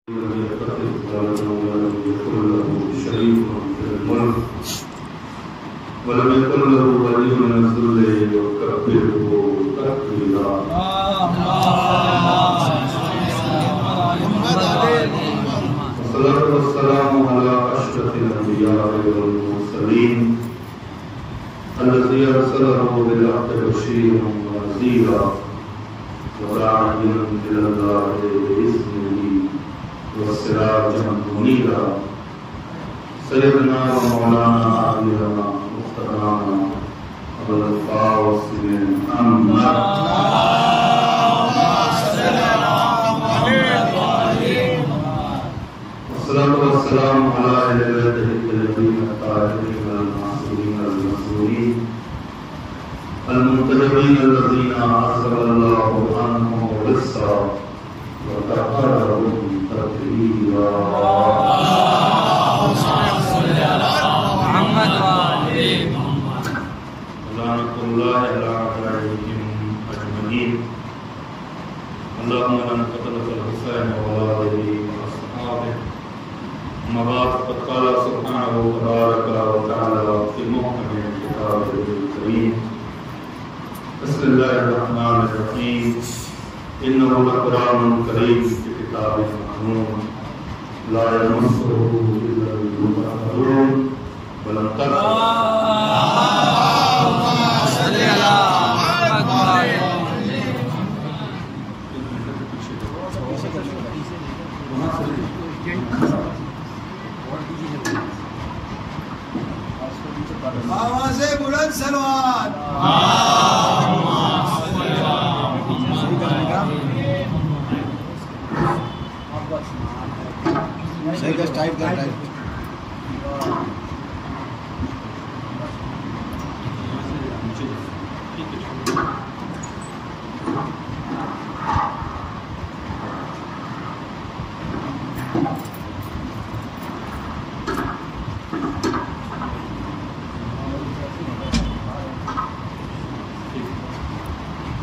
ولم يكن له ولي من الذل وكبره تكبيرا. والصلاة والسلام على أشرف الأنبياء والمرسلين الذي أرسله بالحق بشيرا ونذيرا وداعيا إلى الله بإذنه وسراجا منيرا. سيدنا ومولانا عالمنا مختارنا أبو القاسم محمد والصلاة والسلام على أهل بيته الطيبين الطاهرين المعصومين المنصورين المنتجبين الذين عزل الله عنهم رزقا وتقربهم تطهيرا. لعنة الله على أعدائهم أجمعين. اللهم من قتل الحسين ووالده وأصحابه. أما بعد فقد قال سبحانه تبارك وتعالى في محكم كتابه الكريم: بسم الله الرحمن الرحيم. إنه لقرآن كريم في كتاب مكنون لا يمسه إلا المطهرون ولم تكن آواز بلند سلوات. صحیح کا ٹائپ کا ٹائپ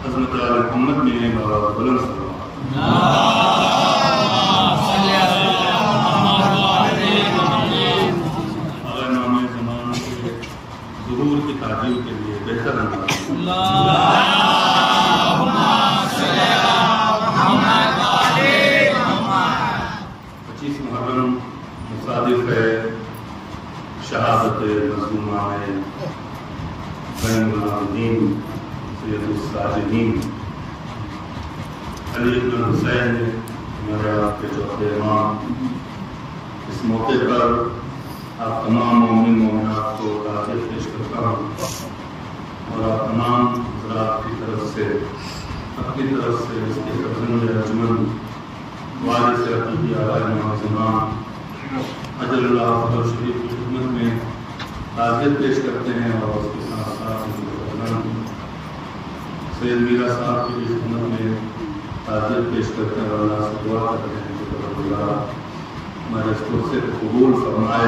حضرت محمد میں بلند ظہور کی تعجیل کے لیے بہتر انداز 25 محرم مصادف ہے شہادت مظلومہ بین العابدین سید الساجدین علی بن حسین میرے آپ کے چوتھے امام. اس موقع پر آپ تمام مومن مومنات کو تعزیت پیش کرتا ہوں اور آپ تمام حضرات کی طرف سے اپنی طرف سے اس کے فرزند ارجمند والد سے حقیقی آبائی معظمان اجل اللہ فضل شریف کی خدمت میں تعزیت پیش کرتے ہیں اور اس کے ساتھ ساتھ ان کے فرزند سید میرا صاحب کی خدمت میں تعزیت پیش کرتے ہیں اور اللہ سے دعا کرتے ہیں کہ اللہ ہمارے اس قرصے کو قبول فرمائے.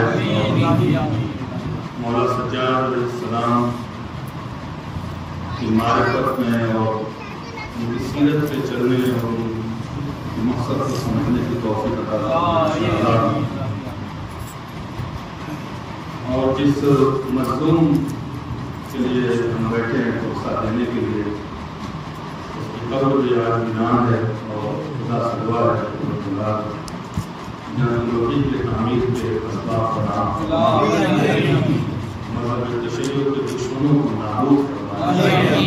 مولا سجاد علیہ السلام کی معرفت میں اور ان کی سیرت پہ چلنے اور ان کی مقصد کو سمجھنے کی توفیق عطا فرمائے. اور جس مظلوم کے لیے ہم بیٹھے ہیں توسہ دینے کے لیے اس کی قبر بھی آج بنان ہے اور خدا سے دعا ہے کہ اللہ جنوبی کے تعمیر کے اسباب فراہم فرمائے. مذہب تشیع کے دشمنوں کو نابود فرمائے.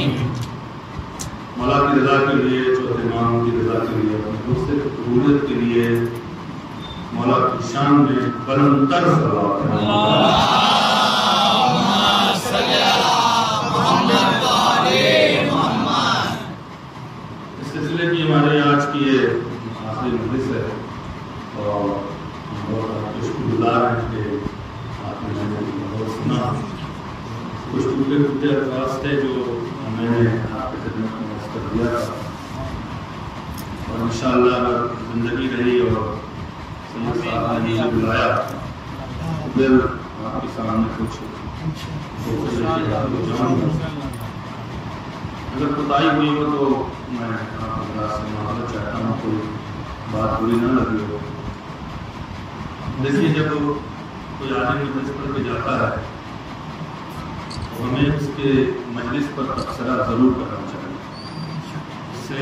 مولا کی رضا کے لیے چوتھے امام کی رضا کے لیے اپنے دوسرے کی قبولیت کے لیے مولا کی شان میں بلند تر صلوات اس سلسلے کی ہمارے آج کی یہ آخری مجلس ہے اور بہت شکر گزار ہیں کہ آپ نے بہت سنا. کچھ ٹوٹے ٹوٹے الفاظ تھے جو میں نے آپ کی خدمت میں عرض کر دیا تھا اور انشاءاللہ اگر زندگی رہی اور سید صاحب نے مجھے بلایا پھر آپ کے سامنے کچھ اگر کوتاہی ہوئی ہو تو میں آپ سے معذرت چاہتا ہوں، کوئی بات بری نہ لگی ہو دیکھیے جب کوئی عالم مجلس پر بھی جاتا ہے تو ہمیں اس کے مجلس پر تبصرہ ضرور کرنا چاہیے. اس سے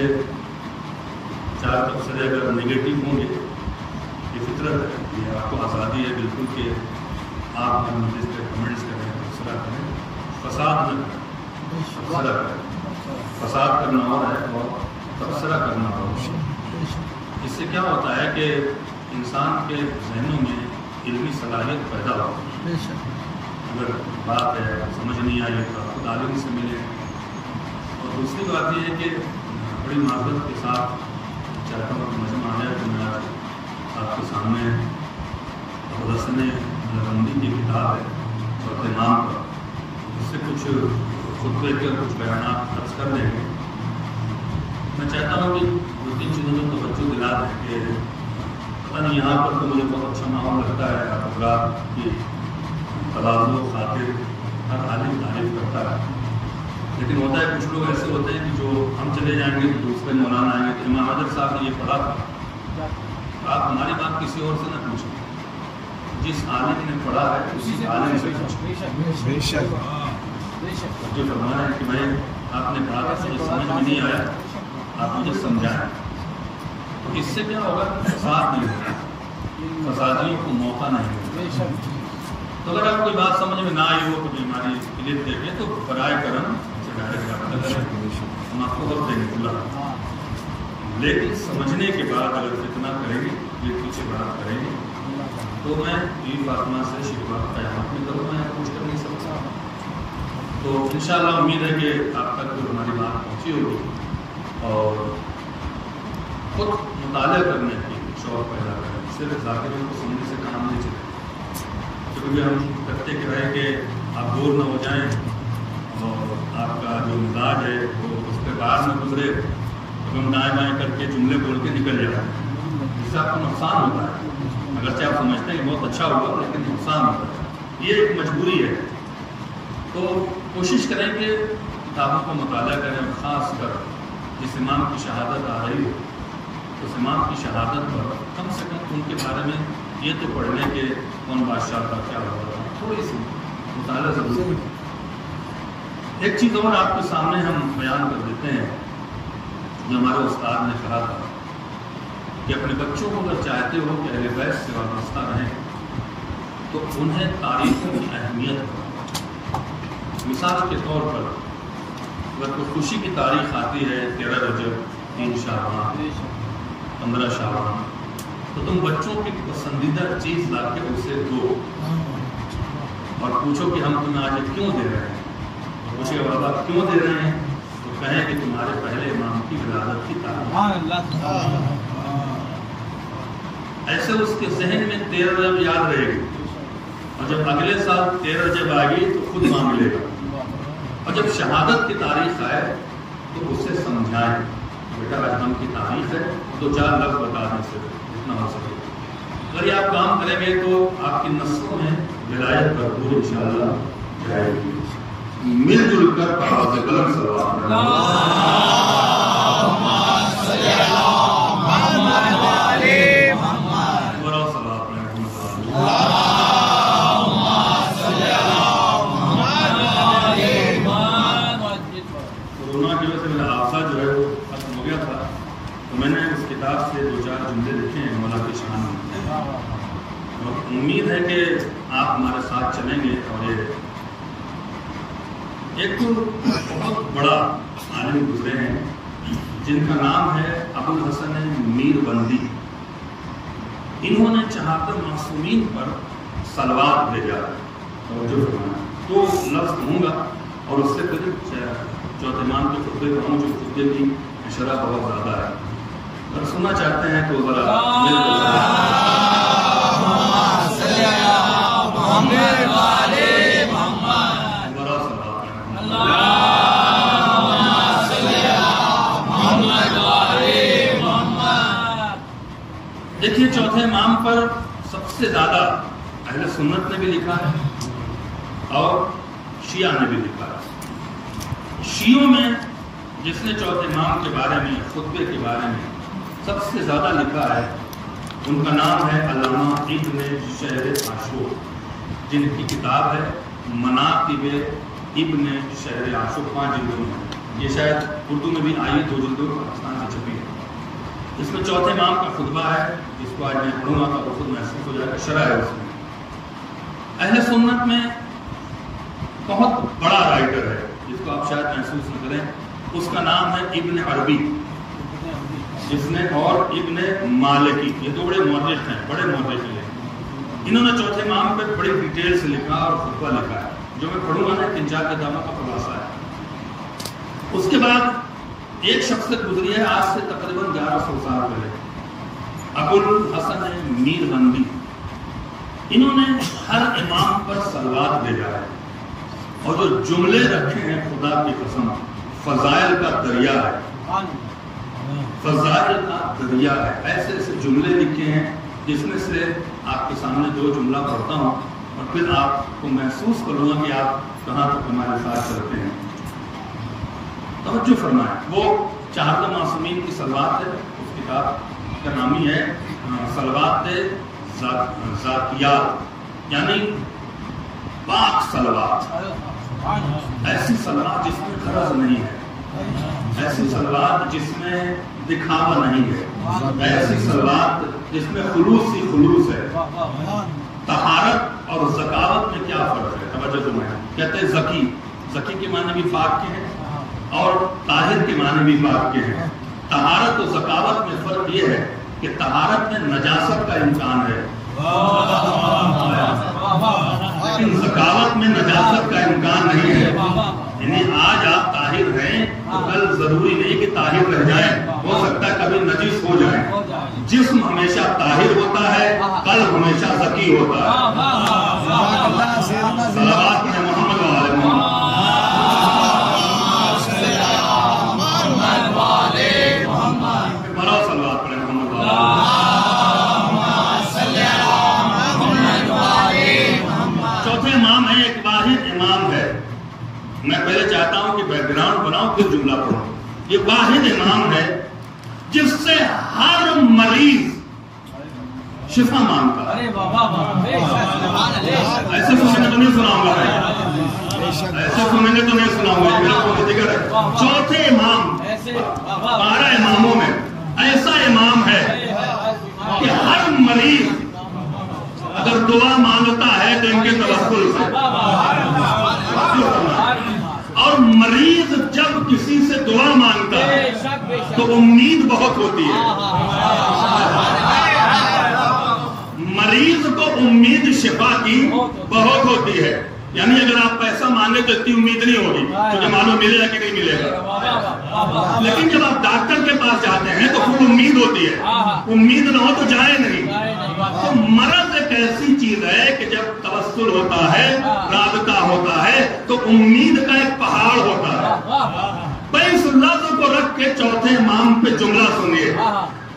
4 تبصرے اگر نگیٹو ہوں گے، یہ فطرت ہے، یہ آپ کو آزادی ہے بالکل کہ آپ مجلس پہ کمنٹس کریں، تبصرہ کریں، فساد نہ کریں. تبصرہ کریں، فساد کرنا اور ہے اور تبصرہ کرنا اور. اس سے کیا ہوتا ہے کہ انسان کے ذہنوں میں علمی صلاحیت پیدا ہوتی ہے. اگر بات ہے سمجھ نہیں آئی تو خود عالم سے ملے. اور دوسری بات یہ ہے کہ بڑی معذرت کے ساتھ چاہتا ہوں کہ مجمع آیا کہ میں آپ کے سامنے رسن بندی کی کتاب ہے چوتھے نام پر، اس سے کچھ خطبے کے کچھ بیانات درج کر دیں گے. میں چاہتا ہوں کہ 2-3 چیزوں میں توجہ دلا دیں کہ پتہ نہیں یہاں پر تو مجھے بہت اچھا ماحول لگتا ہے، حضرات کی تواضع خاطر ہر عالم تعریف کرتا ہے، لیکن ہوتا ہے کچھ لوگ ایسے ہوتے ہیں کہ جو ہم چلے جائیں گے تو دوسرے مولانا آئیں گے کہ امام حضرت صاحب نے یہ پڑھا تھا. آپ ہماری بات کسی اور سے نہ پوچھیں، جس عالم نے پڑھا ہے اسی عالم سے پوچھیں. جو فرمایا ہے کہ بھائی آپ نے پڑھا تھا مجھے سمجھ میں نہیں آیا، آپ مجھے سمجھائیں. تو اس سے کیا ہوگا؟ فساد نہیں ہوگا، فسادیوں کو موقع نہیں ہوگا. تو اگر آپ کوئی بات سمجھ میں نہ آئی ہو تو بیماری کلید دیکھیں تو برائے کرم سے ڈائریکٹ رابطہ کریں، ہم آپ کو وقت دیں گے پورا. لیکن سمجھنے کے بعد اگر فتنہ کریں گے، یہ پیچھے بات کریں گے تو میں یہ فاطمہ سے شکوہ قیامت میں کروں، میں پوچھ کر نہیں سکتا. تو انشاءاللہ امید ہے کہ آپ تک تو ہماری بات پہنچی ہوگی اور خود مطالعہ کرنے کی شوق پیدا کریں. صرف ذاکروں کو سننے سے کام نہیں چلے، کیونکہ ہم کرتے کہ رہے کہ آپ دور نہ ہو جائیں اور آپ کا جو مزاج ہے وہ اس پہ باہر نہ گزرے تو ہم دائیں بائیں کر کے جملے بول کے نکل جائیں. اس سے آپ کو نقصان ہوتا ہے، اگرچہ آپ سمجھتے ہیں کہ بہت اچھا ہوا لیکن نقصان ہوتا ہے. یہ ایک مجبوری ہے. تو کوشش کریں کہ کتابوں کا مطالعہ کریں، اور خاص کر جس امام کی شہادت آ رہی ہو اس امام کی شہادت پر کم سے کم ان کے بارے میں یہ تو پڑھ لیں کہ کون بادشاہ کا کیا ہوا، تھوڑی سی مطالعہ ضرور ہے. ایک چیز اور آپ کے سامنے ہم بیان کر دیتے ہیں جو ہمارے استاد نے کہا تھا کہ اپنے بچوں کو اگر چاہتے ہو کہ اہل بیت سے وابستہ رہیں تو انہیں تاریخوں کی اہمیت ہو. مثال کے طور پر اگر کوئی خوشی کی تاریخ آتی ہے 13 رجب، 3 شعبان، 15 شعبان، تو تم بچوں کی پسندیدہ چیز لا کے اسے دو اور پوچھو کہ ہم تمہیں آج کیوں دے رہے ہیں. پوچھے گا بابا کیوں دے رہے ہیں تو کہیں کہ تمہارے پہلے امام کی ولادت کی تاریخ. ایسے اس کے ذہن میں 13 رجب یاد رہے گی اور جب اگلے سال 13 رجب آئے گی تو خود مانگ لے گا. اور جب شہادت کی تاریخ آئے تو اسے سمجھائیں بیٹا آج ہم کی تاریخ ہے، 2-4 لفظ بتا دیں سے جتنا ہو سکے. اگر یہ آپ کام کریں گے تو آپ کی نسلوں میں ولایت بھرپور انشاءاللہ جائے گی. مل جل کر آواز قلم سلوات کورونا کی وجہ سے میرا حادثہ جو ہے وہ ختم ہو گیا تھا تو میں نے اس کتاب سے 2-4 جملے لکھے ہیں مولا کی شان میں. اور امید ہے کہ آپ ہمارے ساتھ چلیں گے. اور یہ ایک تو بہت بڑا عالم گزرے ہیں جن کا نام ہے ابو الحسن میر بندی. انہوں نے 74 معصومین پر صلوات بھیجا اور جو 2 لفظ کہوں گا اور اس سے پھر چوتھے امام کے خطبے کو ہم جو خطبے کی شرح بہت زیادہ ہے. اگر سننا چاہتے ہیں تو ذرا دیکھیے چوتھے امام پر سب سے زیادہ اہل سنت نے بھی لکھا ہے اور شیعہ نے بھی لکھا ہے. شیعوں میں جس نے چوتھے امام کے بارے میں خطبے کے بارے میں سب سے زیادہ لکھا ہے ان کا نام ہے علامہ ابن شہر عاشور، جن کی کتاب ہے مناقب ابن شہر عاشور، 5 جلدوں میں، یہ شاید اردو میں بھی آئی 2 جلدوں پاکستان میں چھپی ہے۔ اس میں چوتھے امام کا خطبہ ہے جس کو آج میں پڑھوں گا تو خود محسوس ہو جائے گا، شرح ہے اس میں۔ اہل سنت میں بہت بڑا رائٹر ہے جس کو آپ شاید محسوس نہ کریں، اس کا نام ہے ابن عربی، جس نے اور ابن مالکی، یہ 2 بڑے مورخ ہیں، بڑے مورخ ہیں۔ انہوں نے چوتھے امام پہ بڑی ڈیٹیل سے لکھا اور خطبہ لکھا ہے، جو میں پڑھوں گا نا 3-4 کتابوں کا خلاصہ ہے۔ اس کے بعد ایک شخصیت گزری ہے آج سے تقریباً 1100 سال پہلے، ابو الحسن میرغندی۔ انہوں نے ہر امام پر صلوات بھیجا ہے اور جو جملے رکھے ہیں خدا کی قسم فضائل کا دریا ہے، فضائل کا دریا ہے۔ ایسے ایسے جملے لکھے ہیں جس میں سے آپ کے سامنے 2 جملہ پڑھتا ہوں اور پھر آپ کو محسوس کروں گا کہ آپ کہاں تک ہمارے ساتھ چلتے ہیں۔ توجہ فرمائیں، وہ 4 معصومین کی صلوات ہے، اس کتاب کا نام ہی ہے صلوات ذاتیات، یعنی پاک صلوات، ایسی صلوات جس میں غرض نہیں ہے، ایسی صلوات جس میں دکھاوا نہیں ہے، ایسی صلوات جس میں خلوص ہی خلوص ہے۔ طہارت اور ذکاوت میں کیا فرق ہے؟ توجہ فرمائیں، کہتے ہیں ذکی، ذکی کے معنی بھی پاک کے ہیں اور طاہر کے معنی بھی پاک کے ہیں۔ طہارت و ذکاوت میں فرق یہ ہے کہ طہارت میں نجاست کا امکان ہے، لیکن ذکاوت میں نجاست کا امکان نہیں ہے۔ یعنی آج آپ طاہر ہیں تو کل ضروری نہیں کہ طاہر رہ جائیں، ہو سکتا ہے کبھی نجس ہو جائیں۔ جسم ہمیشہ طاہر ہوتا ہے، قلب ہمیشہ ذکی ہوتا ہے۔ صلوات پڑھیں محمد و آل محمد۔ چوتھے امام ہے، ایک واحد امام ہے۔ میں پہلے چاہتا ہوں کہ بیک گراؤنڈ بناؤں پھر جملہ پڑھوں۔ یہ واحد امام ہے جس سے ہر مریض شفا مانگتا ہے۔ ایسے سنیں گے تو نہیں سناؤں گا، ایسے سنیں گے تو نہیں سناؤں گا، میرا کوئی ذکر ہے۔ چوتھے امام 12 اماموں میں ایسا امام ہے کہ ہر مریض اگر دعا مانگتا ہے تو ان کے توسل سے، اور مریض جب کسی سے دعا مانگتا ہے تو امید بہت ہوتی ہے۔ مریض کو امید شفا کی بہت ہوتی ہے، یعنی اگر آپ پیسہ مانگے تو اتنی امید نہیں ہوگی کیونکہ معلوم ملے گا کہ نہیں ملے گا، لیکن جب آپ ڈاکٹر کے پاس جاتے ہیں تو خوب امید ہوتی ہے، امید نہ ہو تو جائے نہیں۔ تو مرض ایک ایسی چیز ہے کہ جب توسل ہوتا ہے، رابطہ ہوتا ہے تو امید کا ایک پہاڑ ہوتا ہے۔ بھائی اس لفظ کو رکھ کے چوتھے امام پہ جملہ سنیے،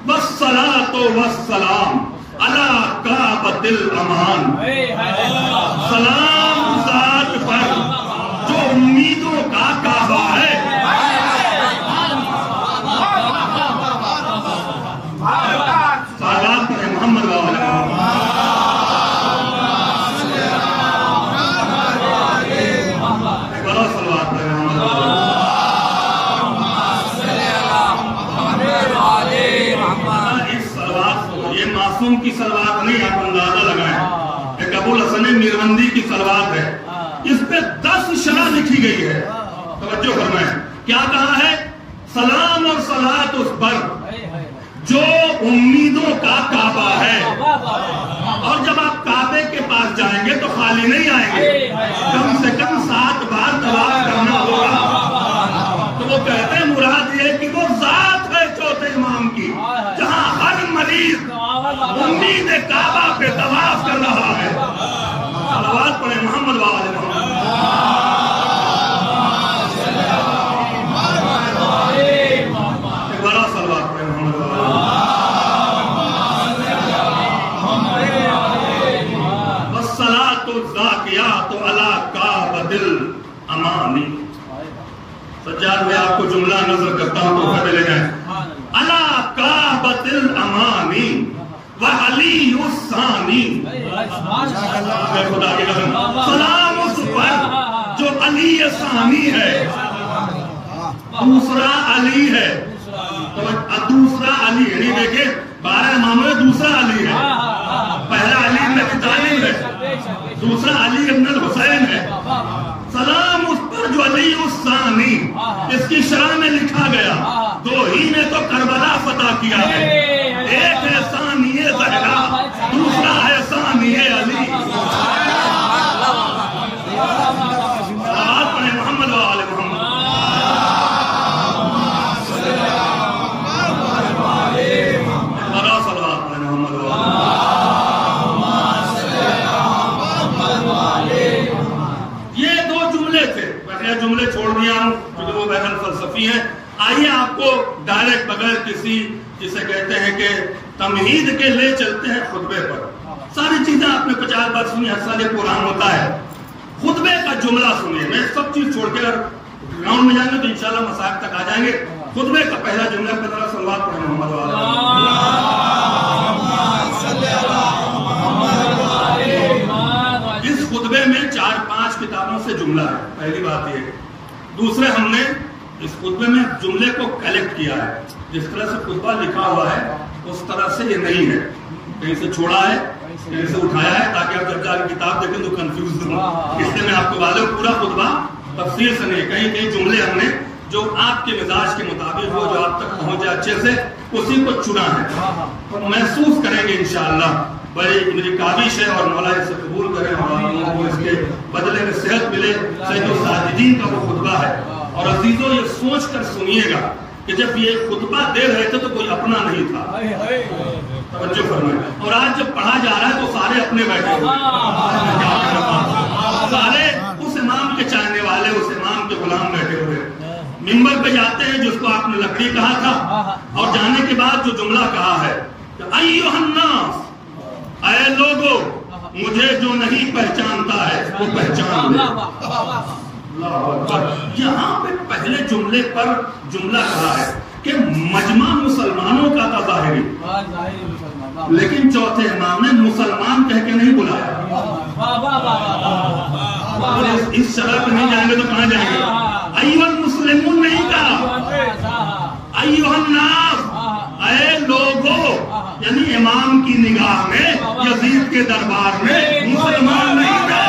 والصلاۃ والسلام علی کعبۃ الامان، سلام ذات پر جو امیدوں کا کعبہ ہے۔ صلوات پڑھیں محمد و آل محمد، بڑا صلوات پڑھیں محمد و آل محمد۔ اس صلوات کو، یہ معصوم کی صلوات نہیں، آپ اندازہ لگائیں، ایک ابو الحسن میرغندی کی صلوات ہے، اس پہ 10 شرح لکھی گئی ہے۔ توجہ فرمائیں، کیا کہا ہے؟ سلام اور صلوات اس پر جو امیدوں کا کعبہ ہے، اور جب آپ کعبے کے پاس جائیں گے تو خالی نہیں آئیں گے، کم سے کم 7 بار طواف کرنا ہوگا۔ تو وہ کہتے ہیں مراد یہ کہ وہ ذات ہے چوتھے امام کی جہاں ہر مریض امید کعبہ پہ طواف کر رہا ہے۔ صلوات پڑھیں محمد و آل محمد۔ بڑا صلوات پڑھیں محمد و آل محمد۔ والصلاۃ الزاکیات علی کعبۃ الامانی۔ سجاد میں آپ کو جملہ نظر کرتا ہوں تو پہلے لے جائیں، علی کعبۃ الامانی وعلی الثانی، خدا کی قسم سلام اس پر جو علی ثانی ہے، دوسرا علی ہے، دوسرا علی یعنی دیکھیں 12 اماموں میں دوسرا علی ہے، پہلا علی ابن ابی طالب ہے، دوسرا علی ابن الحسین ہے، سلام اس پر جو علی الثانی، اس کی شرح میں لکھا گیا 2 ہی نے تو کربلا فتح کیا ہے، ایک ہے ثانی زہرا، دوسرا ہے ثانی علی۔ آپ پڑھیں محمد و آل محمد۔ جملے چھوڑ دیا ہوں کیونکہ وہ بہرحال فلسفی ہیں۔ آئیے آپ کو ڈائریکٹ بغیر کسی جسے کہتے ہیں کہ تمہید کے لے چلتے ہیں خطبے پر۔ ساری چیزیں آپ نے 50 بار سنی، ہر سال یہ قرآن ہوتا ہے۔ خطبے کا جملہ سنیے، میں سب چیز چھوڑ کے اگر گراؤنڈ میں جائیں گے تو انشاءاللہ مسائل تک آ جائیں گے۔ خطبے کا پہلا جملہ پہ ذرا صلوات پڑھیں محمد و اس خطبے میں 4-5 کتابوں سے جملہ ہے، پہلی بات یہ۔ دوسرے ہم نے اس خطبے میں جملے کو کلیکٹ کیا ہے، جس طرح سے خطبہ لکھا ہوا ہے اس طرح سے یہ نہیں ہے، کہیں سے چھوڑا ہے کہیں سے اٹھایا ہے، تاکہ آپ جب جا کے کتاب دیکھیں تو کنفیوز نہ ہو۔ اس لیے میں آپ کو واضح پورا خطبہ تفصیل سے نہیں، کہیں کہیں جملے ہم نے جو آپ کے مزاج کے مطابق ہو، جو آپ تک پہنچے اچھے سے، اسی کو چنا ہے۔ محسوس کریں گے انشاءاللہ، بڑی میری کاوش ہے اور مولا اسے قبول کریں اور آپ لوگوں کو اس کے بدلے میں صحت ملے۔ سید الساجدین کا وہ خطبہ ہے، اور عزیزوں یہ سوچ کر سنیے گا کہ جب یہ خطبہ دے رہے تھے تو کوئی اپنا نہیں تھا، توجہ فرمائیں، اور آج جب پڑھا جا رہا ہے تو سارے اپنے بیٹھے ہوئے، سارے اس امام کے چاہنے والے، اس امام کے غلام بیٹھے ہوئے۔ منبر پہ جاتے ہیں جس کو آپ نے لکڑی کہا تھا، اور جانے کے بعد جو جملہ کہا ہے کہ ایھا الناس، اے لوگو مجھے جو نہیں پہچانتا ہے وہ پہچان لے۔ یہاں پہ پہلے جملے پر جملہ کہا ہے کہ مجمع مسلمانوں کا تھا ظاہری، لیکن چوتھے امام نے مسلمان کہہ کے نہیں بلایا۔ اس شرح پہ نہیں جائیں گے تو کہاں جائیں گے؟ ایھا المسلمون نہیں کہا، ایھا الناس، اے لوگو، یعنی امام کی نگاہ میں، یزید کے دربار میں مسلمان نہیں تھے۔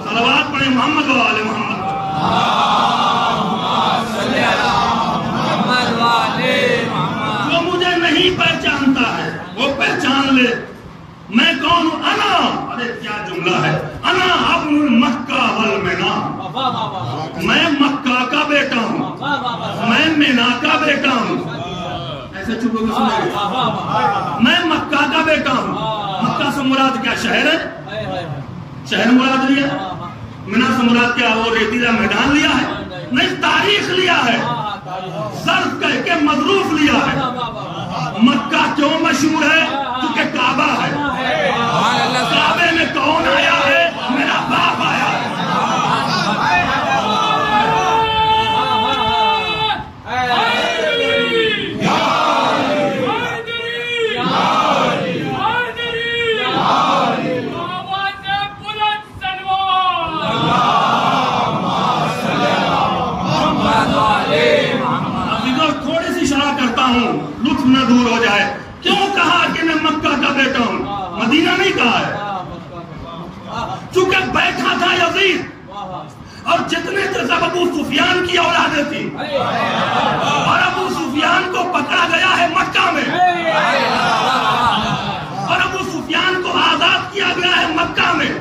صلوات پڑھیں محمد و آل محمد۔ جو مجھے نہیں پہچانتا ہے وہ پہچان لے میں کون ہوں۔ انا، ارے کیا جملہ ہے، انا ابن مکہ والمنا، میں مکہ کا بیٹا ہوں، میں مینا کا بیٹا ہوں۔ ایسے چپ ہو کے سنیں گے، میں مکہ کا بیٹا ہوں۔ مکہ سے مراد کیا شہر ہے؟ شہر مراد لیا، مینا سے مراد کیا وہ ریتیلا میدان لیا ہے؟ نہیں، تاریخ لیا ہے، ظرف کہہ کے مظروف لیا ہے۔ مکہ کیوں مشہور ہے؟ کیونکہ کعبہ ہے، کعبے میں کون آیا ہے؟ میرا باپ آیا ہے۔ لطف نہ دور ہو جائے، کیوں کہا کہ میں مکہ کا بیٹا ہوں؟ مدینہ نہیں کہا ہے، چونکہ بیٹھا تھا یزید، اور جتنے تھے سب ابو سفیان کی اولادیں تھیں، اور ابو سفیان کو پکڑا گیا ہے مکہ میں، اور ابو سفیان کو آزاد کیا گیا ہے مکہ میں۔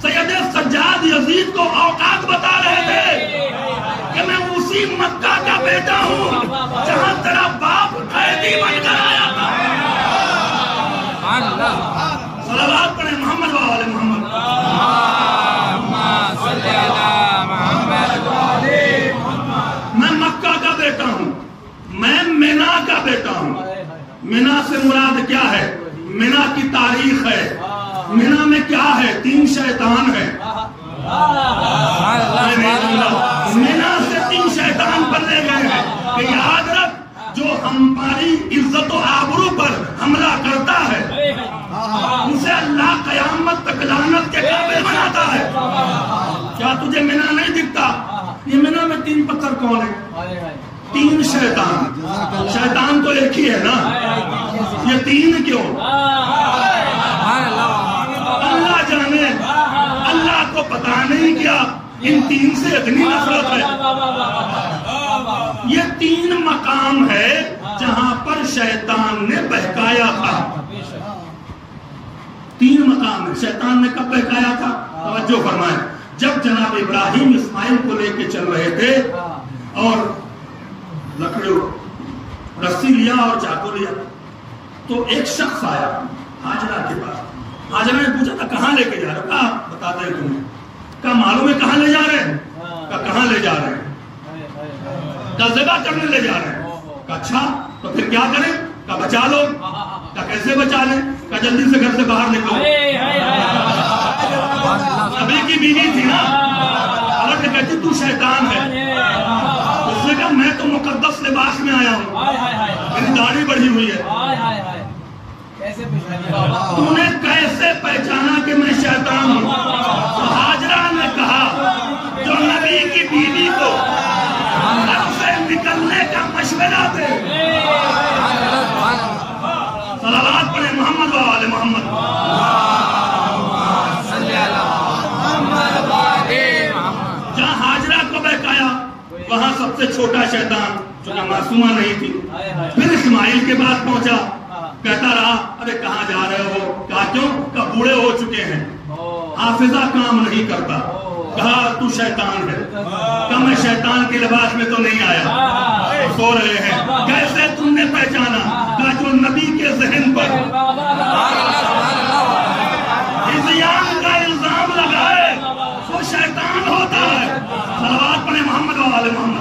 سید سجاد یزید کو اوقات بتا رہے تھے کہ میں اسی مکہ کا بیٹا ہوں جہاں تیرا باپ قیدی بن کر آیا تھا۔ صلوات پڑھیں محمد و آل محمد۔ میں مکہ کا بیٹا ہوں، میں مینا کا بیٹا ہوں۔ مینا سے مراد کیا ہے؟ مینا کی تاریخ ہے۔ مینا میں کیا ہے؟ 3 شیطان ہیں۔ مینا سے 3 شیطان بننے گئے ہیں کہ یاد رکھ، جو ہماری عزت و آبرو پر حملہ کرتا ہے اسے اللہ قیامت تک لعنت کے قابل بناتا ہے. کیا تجھے مینا نہیں دکھتا؟ یہ مینا میں 3 پتھر کون ہے؟ 3 شیطان. شیطان تو ایک ہی ہے نا, یہ 3 کیوں؟ اللہ جانے, اللہ کو پتا نہیں کیا ان 3 سے اتنی نفرت ہے. یہ 3 مقام ہے جہاں پر شیطان نے بہکایا تھا. 3 مقام ہے. شیطان نے کب بہکایا تھا؟ توجہ فرمائیں. جب جناب ابراہیم اسماعیل کو لے کے چل رہے تھے اور لکڑی رسی لیا اور چاقو لیا تو ایک شخص آیا ہاجرہ کے پاس. ہاجرہ نے پوچھا تھا کہاں لے کے جا رہے ہو؟ کہا بتاتے ہیں تمہیں. کہا معلوم ہے کہاں لے جا رہے ہیں؟ کہا کہاں لے جا رہے ہیں؟ کہا ذبح کرنے لے جا رہے ہیں. کہا اچھا تو پھر کیا کریں؟ کہا بچا لو. کہا کیسے بچا لیں؟ کہا جلدی سے گھر سے باہر نکلو. نبی کی بیوی تھی نا, اللہ نے کہتی تو شیطان ہے. اس نے کہا میں تو مقدس لباس میں آیا ہوں, میری داڑھی بڑھی ہوئی ہے. تو نے کیسے پہچانا کہ میں شیطان ہوں؟ تو ہاجرہ نے کہا جو نبی کی بیوی کو گھر سے نکلنے کا مشورہ دے. صلوات پڑھیں محمد و آل محمد. جہاں ہاجرہ کو بہکایا وہاں سب سے چھوٹا شیطان جو کہ معصومہ نہیں تھی پھر اسماعیل کے پاس پہنچا. کہتا رہا ارے کہاں جا رہے ہو؟ کہا کیوں؟ کہ بوڑھے ہو چکے ہیں, حافظہ کام نہیں کرتا. کہا تو شیطان ہے. کہا میں شیطان کے لباس میں تو نہیں آیا, سو رہے ہیں. کیسے تم نے پہچانا؟ کہا جو نبی کے ذہن پر عصیان کا الزام لگائے وہ شیطان ہوتا ہے. صلوات پڑھیں محمد و آل محمد.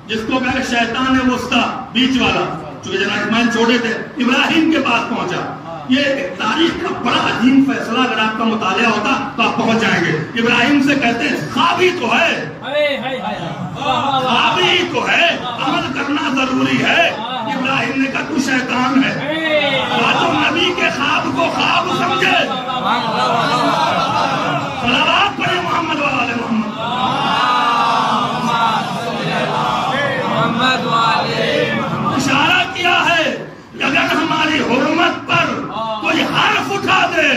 جس کو کہا شیطان وسطی بیچ والا, چونکہ جناب اسماعیل چھوٹے تھے ابراہیم کے پاس پہنچا. یہ تاریخ کا بڑا عظیم فیصلہ اگر آپ کا مطالعہ ہوتا تو آپ پہنچ جائیں گے. ابراہیم سے کہتے ہیں خواب ہی تو ہے, خواب ہی تو ہے, عمل کرنا ضروری ہے. ابراہیم نے کہا تو شیطان ہے. تو نبی کے خواب کو خواب سمجھے. صلوات پڑھیں محمد و آل محمد. اشارہ کیا ہے اگر ہماری حرمت پر کوئی حرف اٹھا دے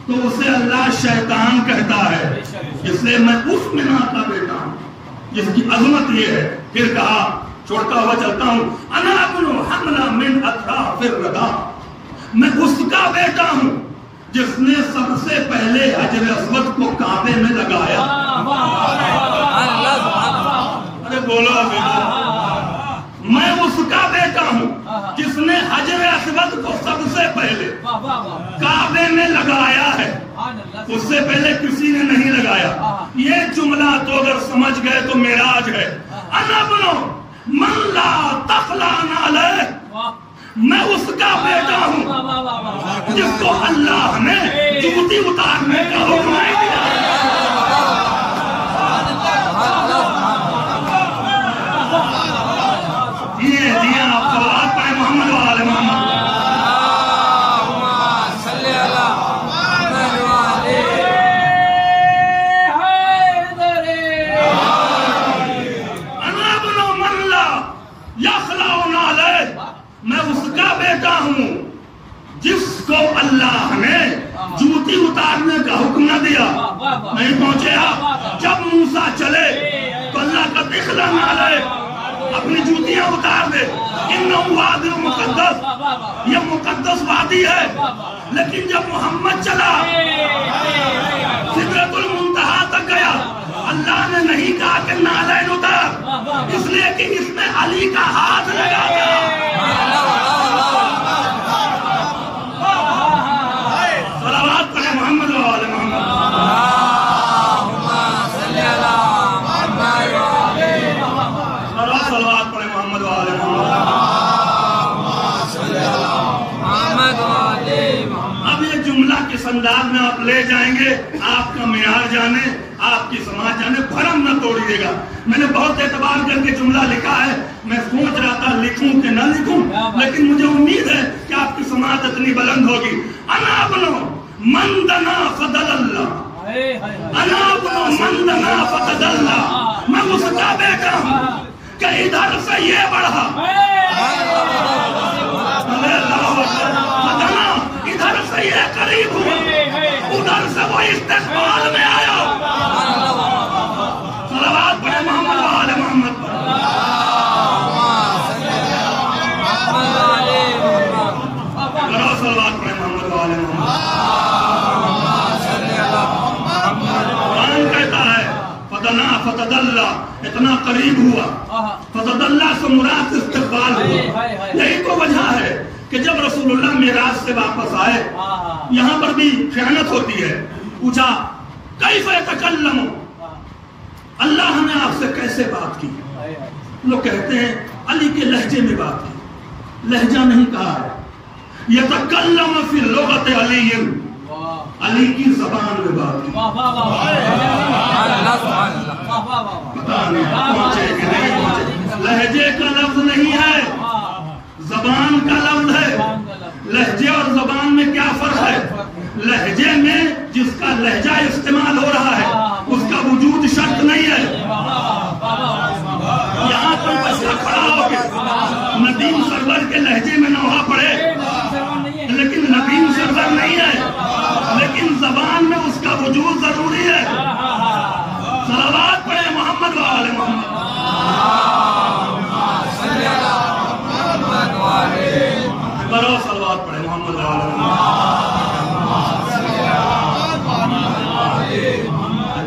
تو اسے اللہ شیطان کہتا ہے. اس لیے میں اس مینا کا بیٹا ہوں جس کی عظمت یہ ہے. پھر کہا چھوڑتا ہوا چلتا ہوں انا ابن حملہ من اطراف الردا, میں اس کا بیٹا ہوں جس نے سب سے پہلے حجر اسود کو کعبے میں لگایا. ارے بولو میں اس کا بیٹا ہوں جس نے حجر اسود کو سب سے پہلے کعبے میں لگایا ہے. اس سے پہلے کسی نے نہیں لگایا. یہ جملہ تو اگر سمجھ گئے تو معراج ہے. انا ابن من لا تخلع علیہ, میں اس کا بیٹا ہوں جس کو اللہ نے جوتی اتارنے کا حکم نہیں دیا. جی آپ صلوات پڑھیں محمد و آل محمد. میں اس کا بیٹا ہوں جس کو اللہ نے جوتی اتارنے کا حکم نہ دیا. نہیں پہنچے آپ جب موسیٰ چلے تو اللہ کا دخلا نہ لے, اپنی جوتیاں اتار دے. انہو وادی مقدس, یہ مقدس وادی ہے. لیکن جب محمد چلا سدرۃ المنتہا تک گیا, اللہ نے نہیں کہا کہ نالین اتار, اس لیے کہ اس میں علی کا ہاتھ لگا تھا. صلوات پڑھیں محمد و آل محمد. صلوات پڑھیں محمد والے محمد. اب یہ جملہ کس انداز میں آپ لے جائیں گے آپ کا معیار جانے آپ کی سماج جانے. بھرم نہ توڑیے گا. میں نے بہت اعتبار کر کے جملہ لکھا ہے. میں سوچ رہا تھا لکھوں کہ نہ لکھوں لیکن مجھے امید ہے کہ آپ کی سماج اتنی بلند ہوگی. انا ابنو من دنا فتدلّا انا ابنو من دنا فتدلّا. میں اس کا بیٹا ہوں کہ ادھر سے یہ بڑھا ادھر سے یہ قریب ہوا ادھر سے وہ استقبال میں آیا. صلوات پڑھیں محمد وآل محمد پر. صلوات پڑھیں محمد وآل محمد. قرآن کہتا ہے فتنا فتدلّا اتنا قریب ہوا. فتدلّا سے مراد استقبال ہوا. یہی تو وجہ ہے کہ جب رسول اللہ معراج سے واپس آئے یہاں پر بھی خیانت ہوتی ہے. پوچھا کیف یتکلم اللہ نے آپ سے کیسے بات کی. لوگ کہتے ہیں علی کے لہجے میں بات کی. لہجہ نہیں کہا ہے. یتکلم فی لغت علی علی کی زبان میں بات کی. پتہ نہیں پہنچے کہ نہیں پہنچے. لہجے کا لفظ نہیں ہے زبان کا لفظ ہے. لہجے اور زبان میں کیا فرق ہے؟ لہجے میں جس کا لہجہ استعمال ہو رہا ہے اس کا وجود شرط نہیں ہے. یہاں پر بچہ کھڑا ہو کے ندیم سرور کے لہجے میں نوحہ پڑھے لیکن ندیم سرور نہیں ہے لیکن زبان میں اس کا وجود ضروری ہے. صلوات پڑھیں محمد وآل محمد. کرو صلوات پڑھیں محمد وآل محمد.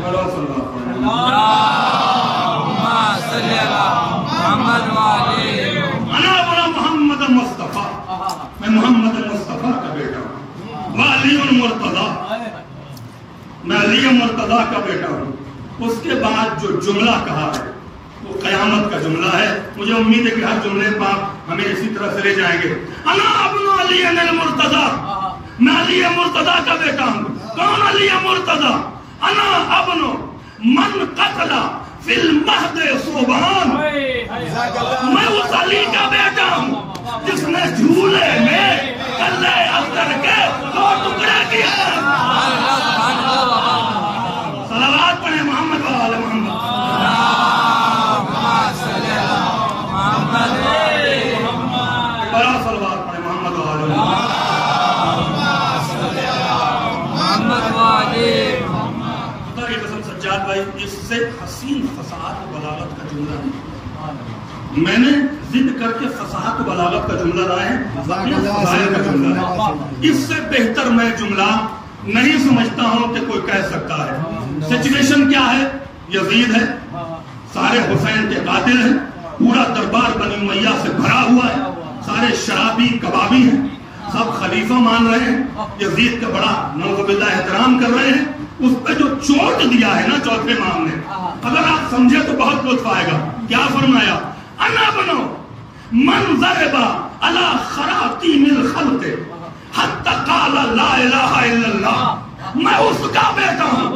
کرو صلوات پڑھیں انا بنا محمد مصطفیٰ. میں محمد مصطفیٰ کا بیٹا ہوں. وعلی مرتضیٰ میں علی مرتضیٰ کا بیٹا ہوں. اس کے بعد جو جملہ کہا ہے وہ قیامت کا جملہ ہے. مجھے امید ہے کہ ہر جملے پاک ہمیں اسی طرح سے لے جائیں گے. انا ابن علی المرتضیٰ میں علی مرتضیٰ کا بیٹا ہوں. کون علی مرتضیٰ؟ انا ابن من قتل فی المہد صوبان. میں اس علی کا بیٹا ہوں جس نے جھولے میں کلے اختر کے 2 ٹکڑے کیا. صلوات پڑھیں محمد وآل محمد. بڑا صلوات پڑھیں محمد وآل محمد. سجاد بھائی اس سے حسین فصاحت و بلاغت کا جملہ نہیں. میں نے ضد کر کے فصاحت و بلاغت کا جملہ لائے ہیں. اس سے بہتر میں جملہ نہیں سمجھتا ہوں کہ کوئی کہہ سکتا ہے. سچویشن کیا ہے؟ یزید ہے, سارے حسین کے قاتل ہیں, پورا دربار بنی امیہ سے بھرا ہوا ہے, سارے شرابی کبابی ہیں, سب خلیفہ مان رہے ہیں, یزید کا بڑا نعوذ باللہ احترام کر رہے ہیں. اس پہ جو چوٹ دیا ہے نا چوتھے امام نے, اگر آپ سمجھے تو بہت لطف آئے گا. کیا فرمایا؟ انا بنو من ضربا علی خراطیم الخلق حتی قال لا الہ الا اللہ. میں اس کا بیٹا ہوں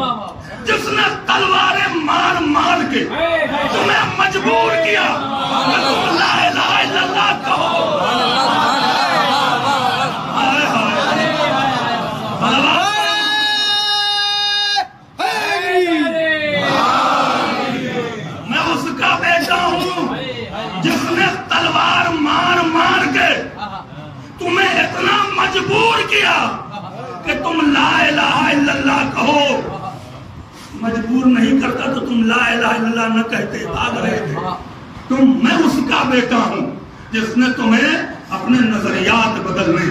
جس نے تلواریں مار مار کے تمہیں مجبور کیا کہ تم لا الہ الا اللہ کہو. میں اس کا بیٹا ہوں جس نے تلوار مار مار کے تمہیں اتنا مجبور کیا کہ تم لا الہ الا اللہ کہو. مجبور نہیں کرتا تو تم لا الہ الا اللہ نہ کہتے, بھاگ رہے تھے. میں اس کا بیٹا ہوں جس نے تمہیں اپنے نظریات بدلنے,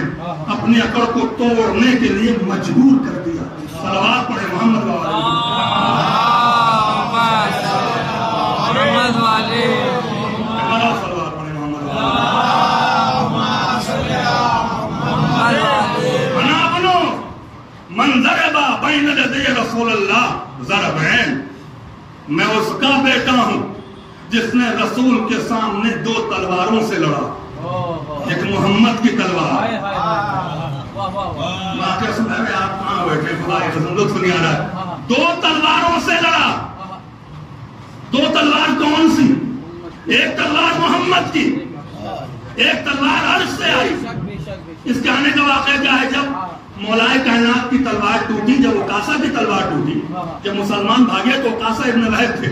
اپنی عقل کو توڑنے کے لیے مجبور کر دیا. صلوات پڑھیں محمد وآل من ضربا بین یدی رسول اللہ ضربین. میں اس کا بیٹا ہوں جس جس نے رسول کے سامنے 2 تلواروں سے لڑا، ایک محمد کی تلوار، آپ کہاں بیٹھے خدا کی قسم لطف نہیں آ رہا ہے، 2 تلواروں سے لڑا۔ 2 تلوار کون سی؟ ایک تلوار محمد کی، ایک تلوار عرش سے آئی۔ اس کے آنے کا واقعہ کیا ہے؟ جب مولائے کائنات کی تلوار ٹوٹی، جب اکاسا کی تلوار ٹوٹی، جب مسلمان بھاگے تو اکاسا ابن وہب تھے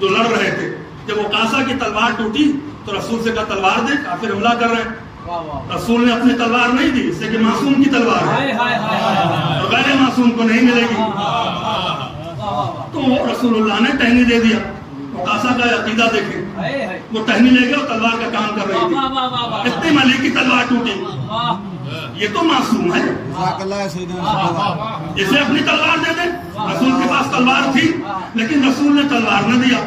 جو لڑ رہے تھے، جب اکاسا کی تلوار ٹوٹی تو رسول سے کہا تلوار دے، کافر حملہ کر رہے ہیں۔ رسول نے اپنی تلوار نہیں دی، اس سے کہ معصوم کی تلوار ہے اور غیر معصوم کو نہیں ملے گی، تو رسول اللہ نے ٹہنی دے دیا۔ اکاسا کا عقیدہ دیکھیں، وہ ٹہنی لے گئے اور تلوار کا کام کر رہی تھی، اتنی ملی کی تلوار ٹوٹی۔ یہ تو معصوم ہے، اسے اپنی تلوار دے دیں۔ رسول کے پاس تلوار تھی لیکن رسول نے تلوار نہ دیا۔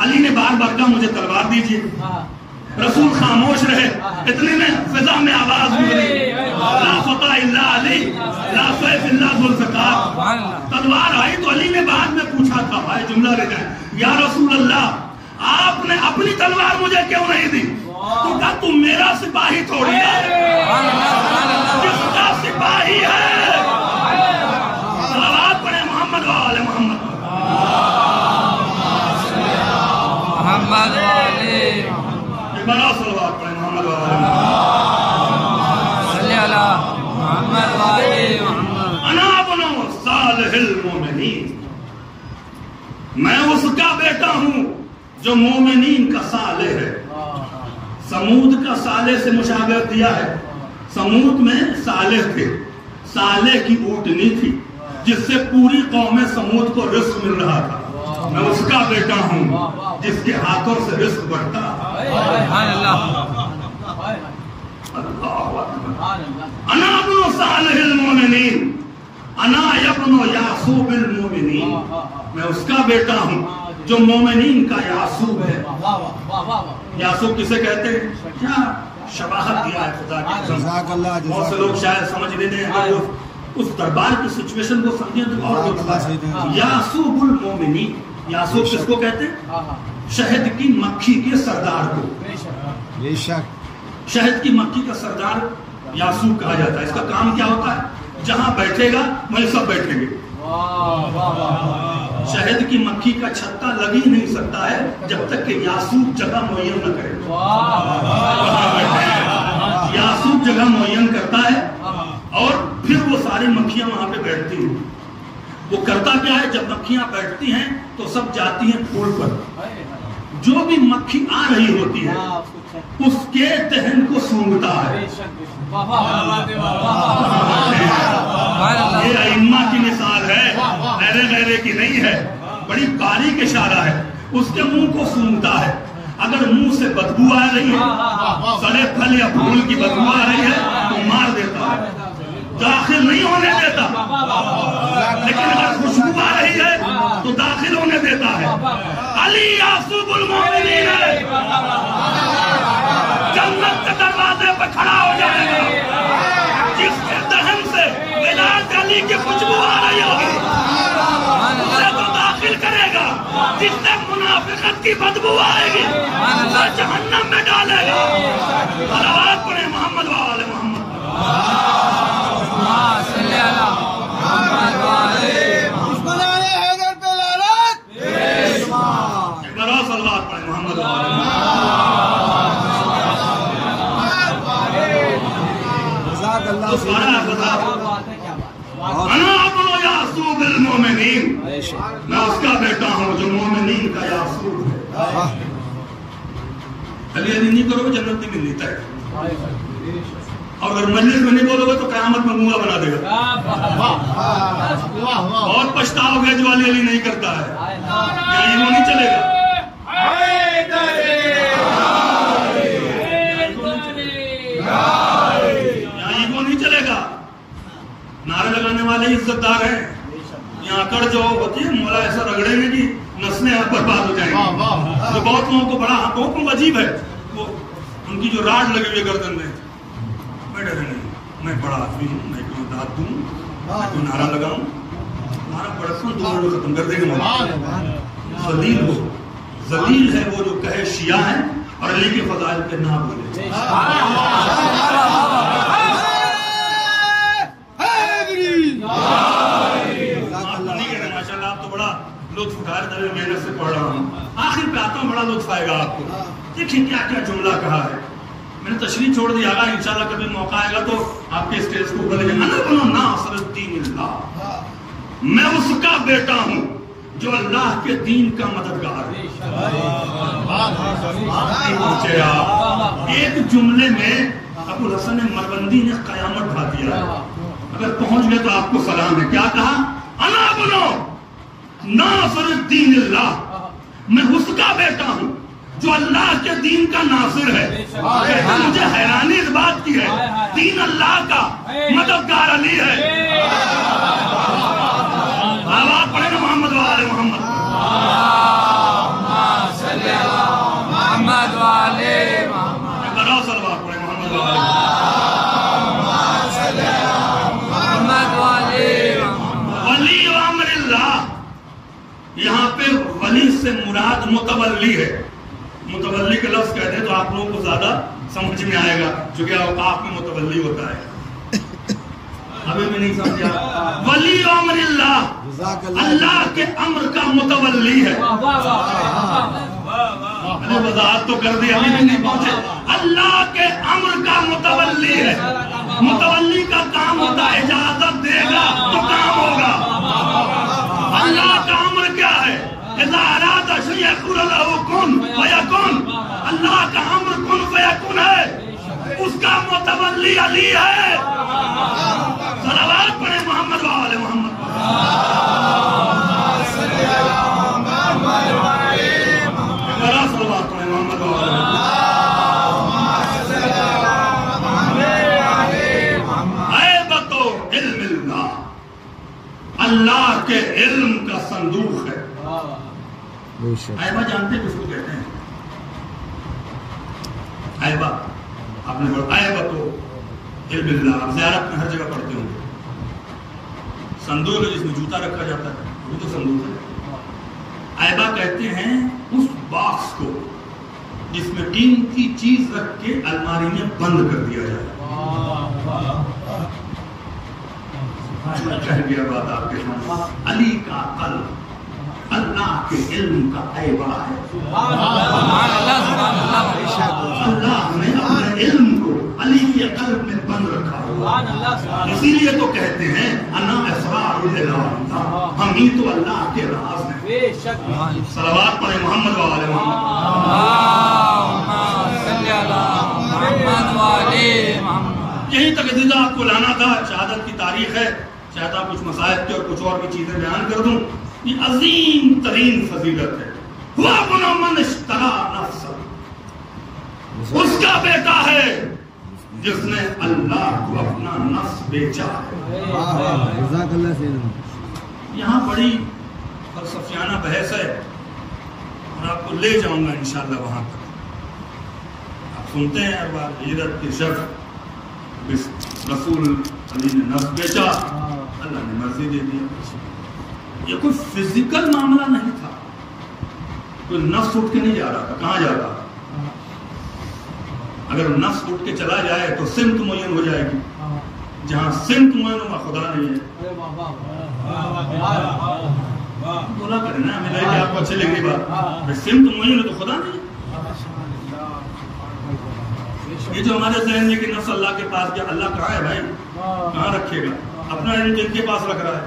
علی نے بار بار کہا مجھے تلوار دیجیے، رسول خاموش رہے۔ اتنے میں فضا میں آواز گزری، لا فتح الا علی لا سیف الا ذوالفقار۔ تلوار آئی تو علی نے بعد میں پوچھا تھا، بھائی جملہ لے جائیں، یا رسول اللہ آپ نے اپنی تلوار مجھے کیوں نہیں دی؟ تو کہا تم میرا سپاہی تھوڑی ہے، جس کا سپاہی ہے۔ صلوات پڑھیں محمد و آل محمد، محمد والے بڑا صلوات پڑھیں محمد و آل محمد، صلی اللہ محمد والے محمد۔ انا ابن صالح المومنین، میں اس کا بیٹا ہوں جو مومنین کا صالح ہے۔ سمود کا صالح سے مشابہت دیا ہے۔ سمود میں صالح تھے، صالح کی اونٹنی تھی جس سے پوری قوم سمود کو رزق مل رہا تھا۔ میں اس کا بیٹا ہوں جس کے ہاتھوں سے رزق بڑھتا ہے۔ انا ابن صالح المومنین، انا ابن یعقوب المومنین، میں اس کا بیٹا ہوں جو مومنین کا یعقوب ہے۔ یعقوب کسے کہتے ہیں؟ کیا شباہت دیا ہے خدا کی قسم۔ بہت سے لوگ شاید سمجھ لیتے ہیں، اگر وہ اس دربار کی سچویشن کو سمجھیں تو اور یعقوب المومنین، یعقوب کس کو کہتے ہیں؟ شہد کی مکھی کے سردار کو، بے شک شہد کی مکھی کا سردار یعقوب کہا جاتا ہے۔ اس کا کام کیا ہوتا ہے؟ جہاں بیٹھے گا وہیں سب بیٹھیں گے۔ شہد کی مکھی کا چھتا لگ ہی نہیں سکتا ہے جب تک کہ یعقوب جگہ معین نہ کرے۔ یعقوب جگہ معین کرتا ہے اور پھر وہ ساری مکھیاں وہاں پہ بیٹھتی ہیں۔ وہ کرتا کیا ہے؟ جب مکھیاں بیٹھتی ہیں تو سب جاتی ہیں پھول پر، جو بھی مکھی آ رہی ہوتی ہے اس کے دہن کو سونگتا ہے۔ یہ ائمہ کی مثال ہے، غیرے کی نہیں ہے، بڑی باریک اشارہ ہے۔ اس کے منہ کو سونگتا ہے، اگر منہ سے بدبو آ رہی ہے، سڑے پھل یا پھول کی بدبو آ رہی ہے تو مار دیتا ہے، داخل نہیں ہونے دیتا۔ لیکن اگر خوشبو آ رہی ہے تو داخل ہونے دیتا ہے۔ علی یعقوب المومنین ہے، جنت کے دروازے پہ کھڑا ہو جائے گا، جس کے دہن سے ولایت علی کی خوشبو آ رہی ہوگی اسے تو داخل کرے گا، جس سے منافقت کی بدبو آئے گی اسے جہنم میں ڈالے گا۔ صلوات پڑھیں محمد و آل محمد۔ صلی اللہ محمد والے بڑا صلوات پڑھیں محمد و آل محمد۔ انا ابن یعقوب المومنین، میں اس کا بیٹا ہوں جو مومنین کا یعقوب ہے۔ علی نہیں کرو گے جنت نہیں ملتا ہے، اور اگر مجلس میں نہیں بولو گے تو قیامت میں گنگا بنا دے گا۔ اور پچھتاؤ گے جو علی نہیں کرتا ہے، یہاں ایگو نہیں چلے گا۔ نعرے لگانے والے عزت دار ہیں، یہاں اکڑ جو ہوتی ہے مولا ایسا رگڑیں گے کہ نسلیں آپ برباد ہو جائیں گی۔ جو بہت لوگوں کو بڑا بہت لوگ عجیب ہے، وہ ان کی جو راڈ لگی ہوئی گردن میں، میں ڈرے نہیں، میں بڑا آدمی ہوں، میں کوئی داد دوں، میں کوئی نعرہ لگاؤں، ہمارا بڑکن دو منٹ ختم کر دے گا۔ ذلیل ہو، ذلیل ہے وہ جو کہے شیعہ ہیں اور علی کے فضائل پہ نہ بولے. ماشاءاللہ آپ تو بڑا لطف اٹھا رہے تھے. محنت سے پڑھ رہا ہوں, آخر پہ آتا ہوں, بڑا لطف آئے گا آپ کو. دیکھیں کیا کیا جملہ کہا ہے. میں نے تشریح چھوڑ دیا گا, انشاءاللہ کبھی موقع آئے گا تو آپ کے اسٹیج کو اوپر لے جائیں. انا بن ناصر الدین اللہ, میں اس کا بیٹا ہوں جو اللہ کے دین کا مددگار ہے. ایک جملے میں ابو الحسن مروندی نے قیامت ڈھا دیا ہے. اگر پہنچ گئے تو آپ کو سلام ہے. کیا کہا؟ انا بن ناصر الدین اللہ, میں اس کا بیٹا ہوں جو اللہ کے دین کا ناصر ہے. مجھے حیرانی اس بات کی ہے, دین اللہ کا مددگار علی ہے. آواز پڑھے نا محمد وآل محمد. محمد والے محمد. بڑا سلوات پڑھے محمد وآل محمد والے محمد. ولی و امر اللہ, یہاں پہ ولی سے مراد متولی ہے. متولی کا لفظ کہتے ہیں تو آپ لوگوں کو زیادہ سمجھ میں آئے گا, جو کہ اوقاف میں متولی ہوتا ہے. ابھی میں نہیں سمجھا. ولی و امر اللہ, اللہ کے امر کا متولی ہے. میں نے وضاحت تو کر دی, ابھی بھی نہیں پہنچے. اللہ کے امر کا متولی ہے. متولی کا کام ہوتا ہے اجازت دے گا تو کام ہوگا. اللہ کا امر کیا ہے؟ اذا اراد شیئا یقول له کن فیکن. اللہ کا امر کن فیکن ہے, اس کا متولی علی ہے. صلوات پڑھے محمد وآل محمد. ذرا صلوات پڑھے محمد وآل محمد. عیبت علم اللہ, اللہ کے علم کا صندوق ہے. عیبہ جانتے ہیں کس کو کہتے ہیں؟ عیبہ آپ نے پڑھا, عیبہ تو علم اللہ. آپ زیارت میں ہر جگہ پڑھتے ہوں گے. صندوق ہے جس میں جوتا رکھا جاتا ہے, وہ تو صندوق ہے. عیبہ کہتے ہیں اس باکس کو جس میں قیمتی چیز رکھ کے الماری میں بند کر دیا جائے. کہہ گیا بات آپ کے سامنے. علی کا قلب اللہ کے علم کا عیبہ ہے. اللہ نے اپنے علم کو علی کے قلب میں بند رکھا ہوا. اسی لیے تو کہتے ہیں انا اسرار الہ, ہم ہی تو اللہ کے راز ہیں. صلوات پڑھے محمد وآل محمد. یہی تقدیرہ آپ کو لانا تھا. شہادت کی تاریخ ہے, چاہتا کچھ مصائب کی اور کچھ اور بھی چیزیں بیان کر دوں. یہ عظیم ترین فضیلت ہے. وَابْنُ مَنْ اشْتَرَىٰ نَفْسَهُ, اس کا بیٹا ہے جس نے اللہ کو اپنا نفس بیچا ہے. یہاں بڑی فلسفیانہ بحث ہے اور آپ کو لے جاؤں گا انشاءاللہ وہاں تک. آپ سنتے ہیں ہر بار ہجرت کی شرط, رسول علی نے نفس بیچا, اللہ نے مرضی دے دیا. یہ کوئی فزیکل معاملہ نہیں تھا, کوئی نفس اٹھ کے نہیں جا رہا تھا. کہاں جا رہا تھا؟ اگر نفس اٹھ کے چلا جائے تو سمت معین ہو جائے گی. جہاں سمت معین ہوا خدا نہیں ہے. بولا کریں نا, ہمیں لگے آپ کو اچھے لگے بات. سمت معین ہے تو خدا نہیں ہے. یہ جو ہمارے ذہن میں کہ نفس اللہ کے پاس گیا, اللہ کہاں ہے بھائی؟ کہاں رکھے گا؟ اپنا علم جن کے پاس رکھ رہا ہے.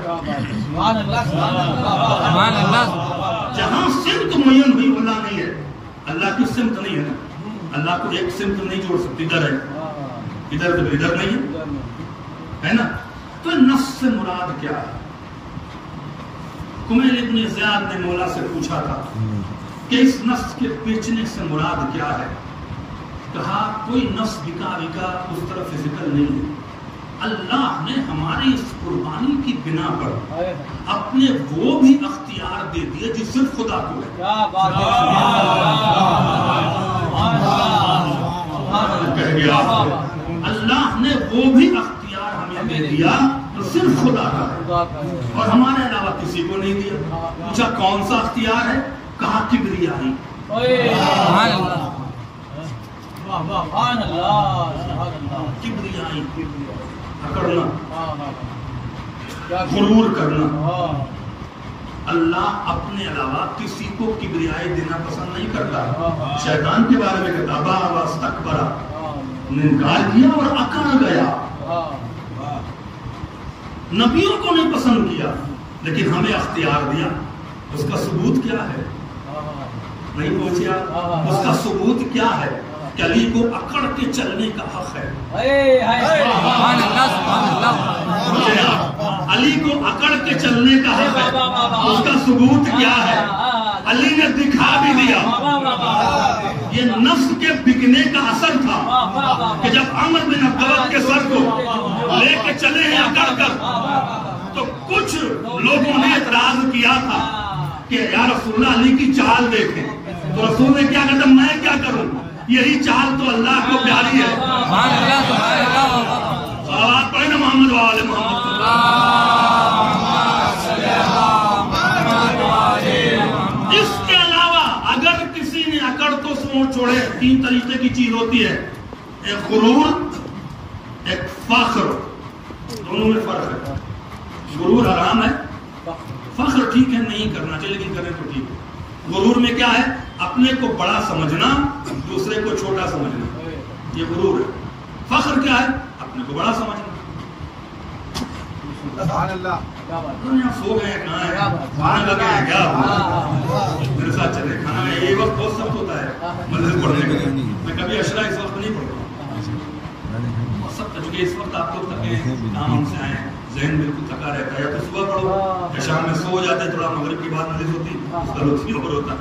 جہاں سمت معین ہوئی وہ اللہ نہیں ہے. اللہ کی سمت نہیں ہے نا, اللہ کو ایک سمت نہیں جوڑ سکتی. ادھر ہے, ادھر تو ادھر نہیں ہے نا. تو نفس سے مراد کیا ہے؟ کمیل ابن زیاد نے مولا سے پوچھا تھا کہ اس نفس کے بیچنے سے مراد کیا ہے. کہا کوئی نفس بکا بکا اس طرح فزیکل نہیں ہے. اللہ نے ہماری اس قربانی کی بنا پر اپنے وہ بھی اختیار دے دیے جو صرف خدا کو ہے. اللہ نے وہ بھی اختیار ہمیں دے دیا جو صرف خدا کا ہے اور ہمارے علاوہ کسی کو نہیں دیا. پوچھا کون سا اختیار ہے؟ کہا کبریائی. کبریائی اکڑنا, غرور کرنا. اللہ اپنے علاوہ کسی کو کبریائی دینا پسند نہیں کرتا. شیطان کے بارے میں کہتا ابا واستکبر, نے انکار کیا اور اکڑ گیا. نبیوں کو نہیں پسند کیا لیکن ہمیں اختیار دیا. اس کا ثبوت کیا ہے؟ نہیں پوچھا. اس کا ثبوت کیا ہے؟ کہ علی کو اکڑ کے چلنے کا حق ہے. علی کو اکڑ کے چلنے کا حق ہے. اس کا ثبوت کیا ہے؟ علی نے دکھا بھی دیا. یہ نفس کے بکنے کا اثر تھا کہ جب عمر بن عبداللہ کے سر کو لے کے چلے ہیں اکڑ کر, تو کچھ لوگوں نے اعتراض کیا تھا کہ یا رسول اللہ علی کی چال دیکھیں. تو رسول نے کیا کہا میں کیا کروں, یہی چال تو اللہ کو پیاری ہے. صلوات پڑھیں نا محمد وآل محمد. اس کے علاوہ اگر کسی نے اکڑ تو سوچ چھوڑے, 3 طریقے کی چیز ہوتی ہے. ایک غرور, ایک فخر. دونوں میں فرق ہے. غرور حرام ہے, فخر ٹھیک ہے نہیں کرنا چاہیے لیکن کریں تو ٹھیک ہے. غرور میں کیا ہے؟ اپنے کو بڑا سمجھنا, دوسرے کو چھوٹا سمجھنا, یہ غرور ہے. فخر کیا ہے؟ اپنے کو بڑا سمجھنا. یہاں سو گئے ہیں, کہاں ہیں, کھانا لگے ہیں کیا, میرے ساتھ چلے کھانا. یہ وقت بہت سخت ہوتا ہے مدرسے پڑھنے کا. میں کبھی عشرہ اس وقت نہیں پڑھتا بہت سخت, کیونکہ اس وقت آپ لوگ تھکے ہیں, کام ہم سے آئے, ذہن بالکل تھکا رہتا ہے. یا تو صبح پڑھو یا شام میں سو جاتے ہیں, تھوڑا مغرب کی بات مجلس ہوتی اس کا لطف اور ہوتا ہے.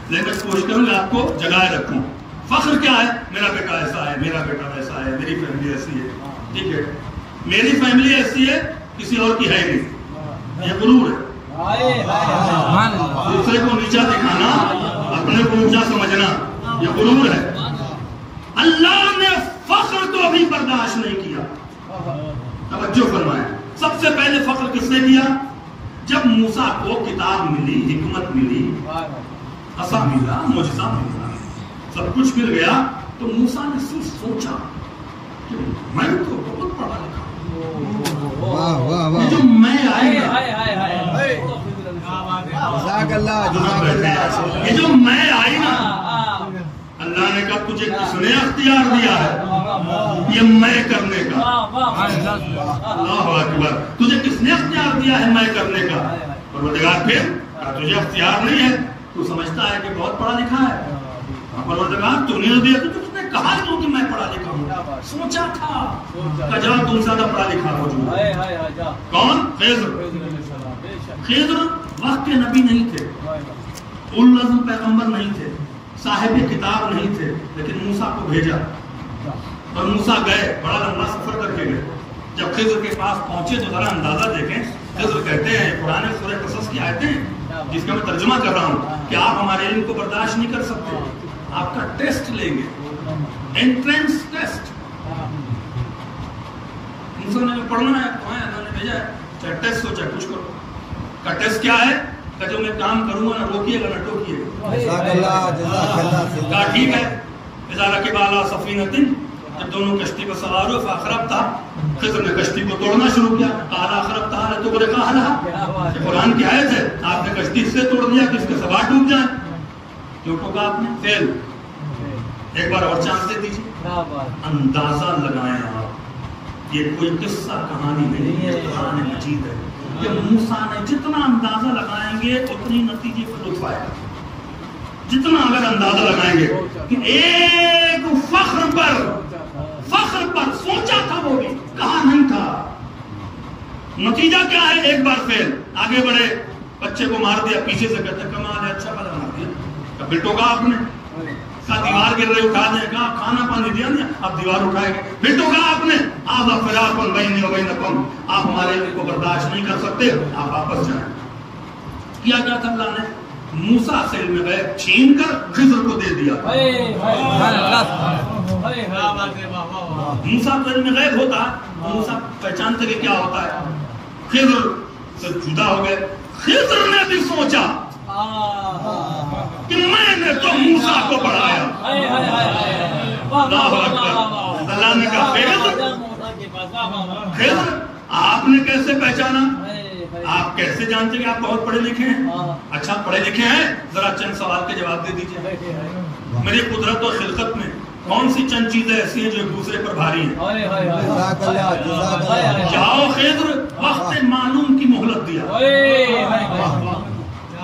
لیکن کوشش کروں گا آپ کو جگائے رکھوں. فخر کیا ہے؟ میرا بیٹا ایسا ہے, میرا بیٹا ویسا ہے, میری فیملی ایسی ہے. ٹھیک ہے, میری فیملی ایسی ہے, کسی اور کی ہے نہیں. یہ غرور ہے. دوسرے کو نیچا دکھانا, اپنے کو اونچا سمجھنا, یہ غرور ہے. اللہ نے فخر کو بھی برداشت نہیں کیا. توجہ فرمائیں. سب سے پہلے فخر کس نے کیا؟ جب موسیٰ کو کتاب ملی, حکمت ملی, عصا ملا, معجزہ ملا, سب کچھ مل گیا, تو موسیٰ نے صرف سوچا کہ میں تو بہت پڑھا لکھا ہوں, یہ جو میں آئے گا, یہ جو میں آئی نا, اللہ نے کہا تجھے کس نے اختیار دیا ہے یہ میں کرنے کا؟ اللہ اکبر. تجھے کس نے اختیار دیا ہے میں کرنے کا؟ پروردگار پھر تجھے اختیار نہیں ہے, تو سمجھتا ہے کہ بہت پڑھا لکھا ہے. پروردگار تو نہیں دیا, تو تجھ نے کہا کیوں کہ میں پڑھا لکھا ہوں؟ سوچا تھا کہ جب تم زیادہ پڑھا لکھا موجود ہے. کون؟ خضر. خضر وقت کے نبی نہیں تھے, اولوالعزم پیغمبر نہیں تھے, صاحب کتاب نہیں تھے, لیکن موسیٰ کو بھیجا اور موسیٰ گئے, بڑا لمبا سفر کر کے گئے. جب خضر کے پاس پہنچے تو ذرا اندازہ دیکھیں. خضر کہتے ہیں, قرآن سورہ قصص کی آیتیں جس کا میں ترجمہ کر رہا ہوں, کہ آپ ہمارے علم کو برداشت نہیں کر سکتے, آپ کا ٹیسٹ لیں گے, انٹرنس ٹیسٹ. موسیٰ نے پڑھنا ہے تو اللہ نے بھیجا ہے, چاہے ٹیسٹ ہو چاہے کچھ کرو. کا ٹیسٹ کیا ہے؟ کہ جو میں کام کروں گا نہ روکیے گا نہ ٹوکیے گا. کہا ٹھیک ہے. اذا رکب علی سفینۃ, جب دونوں کشتی پر سوار ہوئے, فاخربتھا, خضر نے کشتی کو توڑنا شروع کیا. قال اخربتھا لتغرق اہلھا, یہ قرآن کی آیت ہے, آپ نے کشتی سے توڑ دیا کہ اس کے سوار ڈوب جائیں. کیوں ٹوکا آپ نے؟ فیل. ایک بار اور چانس دے دیجیے. اندازہ لگائیں آپ, یہ کوئی قصہ کہانی نہیں ہے, قرآن مجید ہے. کہ موسیٰ نے جتنا اندازہ لگائیں گے اتنی نتیجے پر لطف آئے گا. جتنا اگر اندازہ لگائیں گے کہ ایک فخر پر سوچا تھا, وہ بھی کہا نہیں تھا. نتیجہ کیا ہے؟ ایک بار فیل. آگے بڑھے, بچے کو مار دیا, پیچھے سے کہتے کمال ہے, اچھا بلا مار دیا. کب ٹوکا آپ نے؟ کہا دیوار گر رہے اٹھا دیں. کہا کھانا پانی دیا نہیں, اب دیوار اٹھائے گے. پھر ٹوکا آپ نے, آذا فراق بینی و بینکم, آپ ہمارے علم کو برداشت نہیں کر سکتے, آپ واپس جائیں. کیا کیا تھا اللہ نے؟ موسیٰ سے علم غیب چھین کر خضر کو دے دیا. موسیٰ کو علم غیب ہوتا, موسیٰ پہچانتے کہ کیا ہوتا ہے. خضر سے جدا ہو گئے. خضر نے بھی سوچا کہ میں نے تو موسیٰ کو پڑھایا. اللہ اکبر. اللہ نے کہا خضر آپ نے کیسے پہچانا؟ آپ کیسے جانتے کہ آپ بہت پڑھے لکھے ہیں؟ اچھا پڑھے لکھے ہیں، ذرا چند سوال کے جواب دے دیجیے. میری قدرت و خلقت میں کون سی چند چیزیں ایسی ہیں جو ایک دوسرے پر بھاری ہیں؟ جاؤ خضر، وقت معلوم کی مہلت دیا.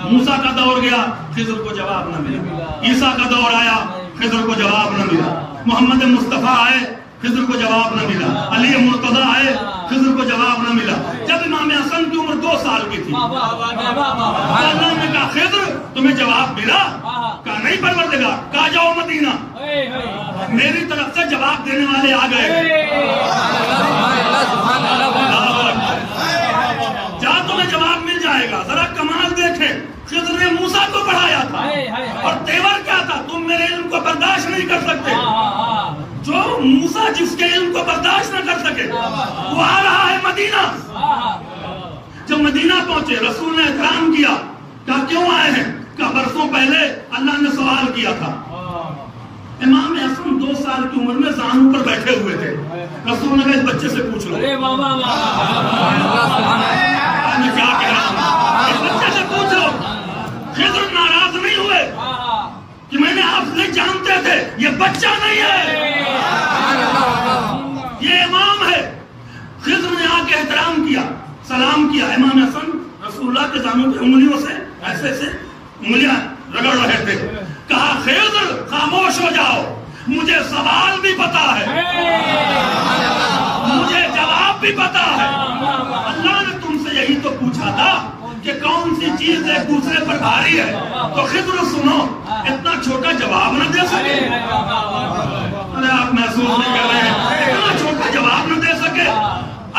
موسیٰ کا دور گیا، خضر کو جواب نہ ملا. عیسیٰ کا دور آیا، خضر کو جواب نہ ملا. محمد مصطفیٰ آئے، خضر کو جواب نہ ملا. علی مرتضیٰ آئے، خضر کو جواب نہ ملا. جب امام حسن کی عمر 2 سال کی تھی، اللہ نے کہا خضر تمہیں جواب ملا؟ کہا نہیں پروردگار. کہا جاؤ مدینہ، میری طرف سے جواب دینے والے آ گئے. جا تمہیں جواب مل جائے گا. ذرا کمال دیکھیں، خضر نے موسیٰ کو پڑھایا تھا اور تیور کیا تھا؟ تم میرے علم کو برداشت نہیں کر سکتے. جو موسیٰ جس کے علم کو برداشت نہ کر سکے وہ آ رہا ہے مدینہ. جب مدینہ پہنچے رسول نے احترام کیا. کہا کیوں آئے ہیں؟ کہا برسوں پہلے اللہ نے سوال کیا تھا. امام حسن 2 سال کی عمر میں زانوں پر بیٹھے ہوئے تھے. رسول نے کہا اس بچے سے پوچھ لو. میں کیا کہہ رہا ہوں؟ اس بچے سے پوچھ لو. خضر ناراض نہیں ہوئے کہ میں نے آپ نہیں جانتے تھے یہ بچہ نہیں ہے، یہ امام ہے. خضر نے آ کے احترام کیا، سلام کیا. امام حسن رسول اللہ کے زانوں پہ انگلیوں سے ایسے ایسے انگلیاں رگڑ رہے تھے. کہا خضر خاموش ہو جاؤ، مجھے سوال بھی پتا ہے، مجھے جواب بھی پتا ہے. اللہ نے تم سے یہی تو پوچھا تھا کہ کون سی چیز ایک دوسرے پر بھاری ہے. تو خضر سنو، اتنا چھوٹا جواب نہ دے سکے. ارے آپ محسوس نہیں کر رہے ہیں، اتنا چھوٹا جواب نہ دے سکے.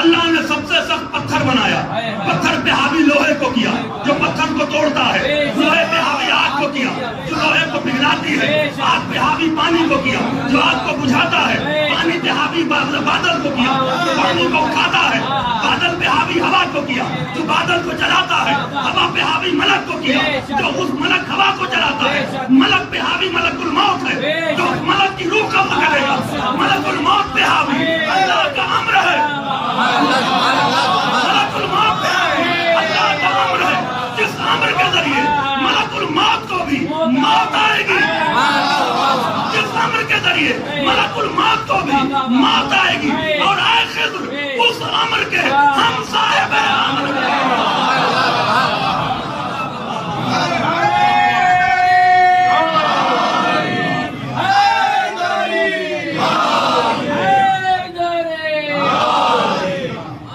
اللہ نے سب سے سخت پتھر بنایا، پتھر پہ حاوی لوہے کو کیا جو پتھر کو توڑتا ہے. لوہے پہ حاوی آگ کو کیا جو لوہے کو پگھلاتی ہے. آگ پہ حاوی پانی کو کیا جو آگ کو بجھاتا ہے. پانی پہ حاوی بادل کو کیا پانی کو اٹھاتا ہے. بادل پہ حاوی ہوا کو کیا جو بادل کو جلاتا ہے. ہوا پہ حاوی ملک کو کیا جو اس ملک ہوا کو جلاتا ہے. ملک پہ حاوی ملک الموت ہے جو اس ملک کی روح کو پکڑے گا. ملک الموت پہ حاوی اللہ کا امر ہے. ملک الموت پہ اللہ کا امر ہے، جس امر کے ذریعے ملک الموت کو بھی موت آئے گی. جس امر کے ذریعے ملک الموت کو بھی موت آئے گی. اور اے خضر اس امر کے ہم صاحب امر ہیں.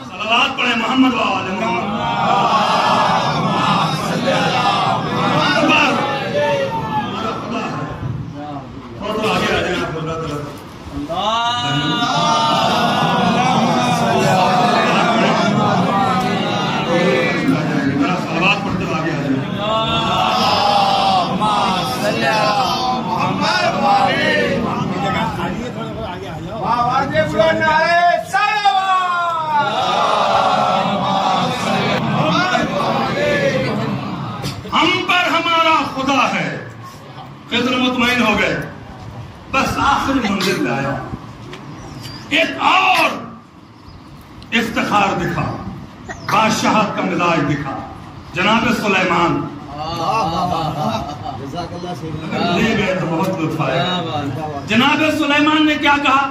صلوات پڑھیں محمد وآل محمد. ہم پر ہمارا خدا ہے. خضر مطمئن ہو گئے. بس آخری منزل میں آیا. ایک اور افتخار دکھا، بادشاہت کا مزاج دکھا. جناب سلیمان لے گئے تو بہت لطف آیا. جناب سلیمان نے کیا کہا؟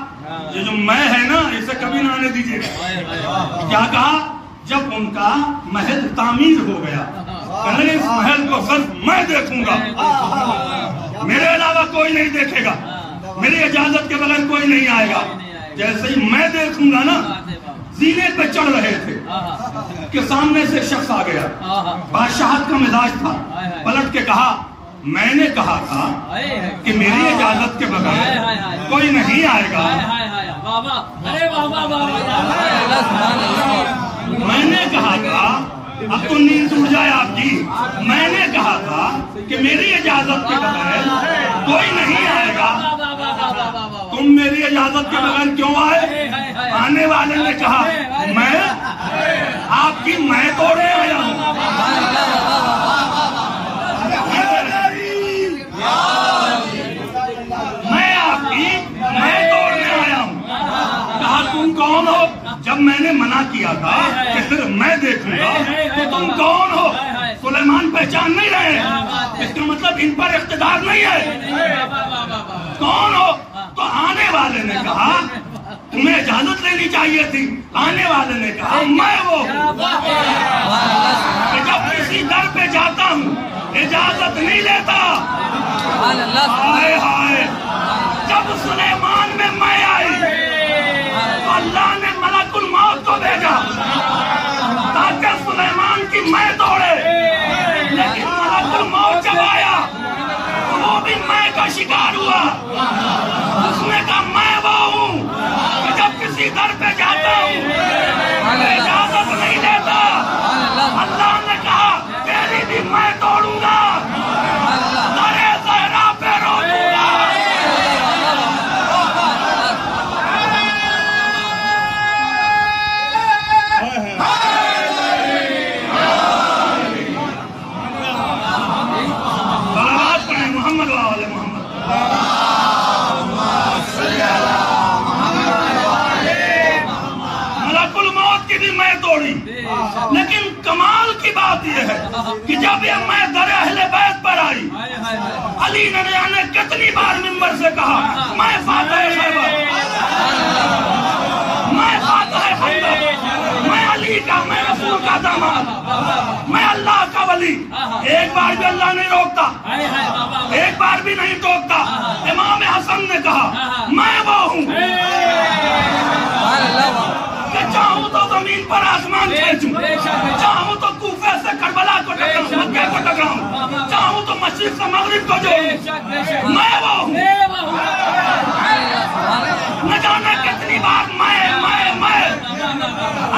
یہ جو میں ہے نا اسے کبھی نہ آنے دیجیے گا. کیا کہا؟ جب ان کا محل تعمیر ہو گیا کہنے اس محل کو صرف میں دیکھوں گا، میرے علاوہ کوئی نہیں دیکھے گا، میری اجازت کے بغیر کوئی نہیں آئے گا. جیسے ہی میں دیکھوں گا نا، زینے پہ چڑھ رہے تھے کہ سامنے سے شخص آ گیا. بادشاہت کا مزاج تھا. پلٹ کے کہا میں نے کہا تھا کہ میری اجازت کے بغیر کوئی نہیں آئے گا. میں نے کہا تھا، اب تو نیند ٹوٹ جائے آپ کی، میں نے کہا تھا کہ میری اجازت کے بغیر کوئی نہیں آئے گا. تم میری اجازت کے بغیر کیوں آئے؟ آنے والے نے کہا میں آپ کی میں توڑے آیا ہوں. میں نے منع کیا تھا کہ صرف میں دیکھوں گا تو تم کون ہو؟ سلیمان پہچان نہیں رہے، اس کا مطلب ان پر اقتدار نہیں ہے، کون ہو؟ تو آنے والے نے کہا تمہیں اجازت لینی چاہیے تھی، آنے والے نے کہا میں وہ کہ جب کسی در پہ جاتا ہوں اجازت نہیں لیتا، ہائے ہائے جب سلیمان میں آئی تو اللہ نے ملک الموت کو بھیجا تاکہ سلیمان کی میں توڑے، لیکن ملک الموت جب آیا وہ بھی میں کا شکار ہوا، اس نے کہا میں وہ ہوں کہ جب کسی در پہ جاتا ہوں اجازت نہیں لیتا، اللہ نے کہا تیری بھی میں توڑوں گا، درے زہرا پہ رو دوں گا۔ لیکن کمال کی بات یہ ہے کہ جب یہ میں در اہل بیت پر آئی، علی نے جانے کتنی بار منبر سے کہا میں فاتح خیبر، میں فاتح خیبر، میں علی کا، میں رسول کا داماد، میں اللہ کا ولی۔ ایک بار بھی اللہ نہیں روکتا، ایک بار بھی نہیں ٹوکتا۔ امام حسن نے کہا میں وہ ہوں کہ چاہوں تو زمین پر آسمان کھینچوں، چاہوں تو کوفہ سے کربلا کو ٹکراؤں، مکہ کو ٹکراؤں، چاہوں تو مشرق سے مغرب کو جوڑوں، میں وہ ہوں۔ نہ جانا کتنی بار میں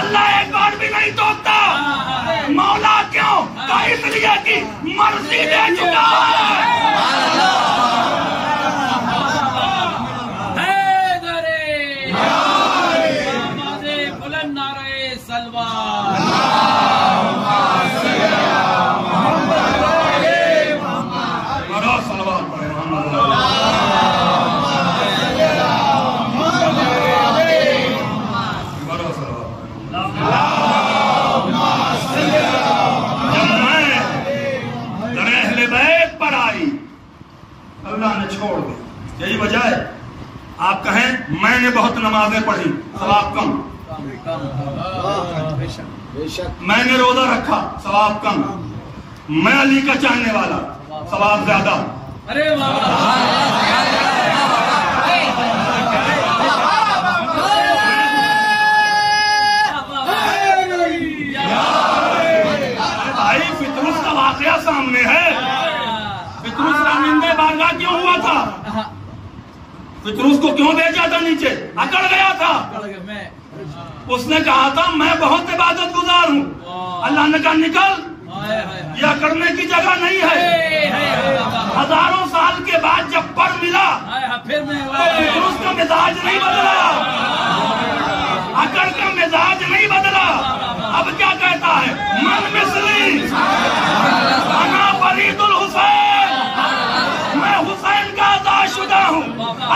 اللہ ایک بار بھی نہیں ٹوکتا۔ مولا کیوں؟ کہ اس لیے کہ مرضی دے چکا ہے۔ اللہ نے چھوڑ دیا، یہی وجہ ہے آپ کہیں میں نے بہت نمازیں پڑھی، ثواب کم، میں نے روزہ رکھا، ثواب کم، میں علی کا چاہنے والا، ثواب زیادہ۔ بھائی فطرس کا واقعہ سامنے ہے، فطرس رامندے بارگاہ کیوں ہوا تھا؟ فطرس کو کیوں بھیجا تھا نیچے؟ اکڑ گیا تھا، اس نے کہا تھا میں بہت عبادت گزار ہوں، اللہ نے کہا نکل، یہ اکڑنے کی جگہ نہیں ہے۔ ہزاروں سال کے بعد جب پر ملا تو فطرس کا مزاج نہیں بدلا، اکڑ کا مزاج نہیں بدلا، اب کیا کہتا ہے؟ من مثلی انا فرید الحسین، میں حسین کا عطا شدہ ہوں،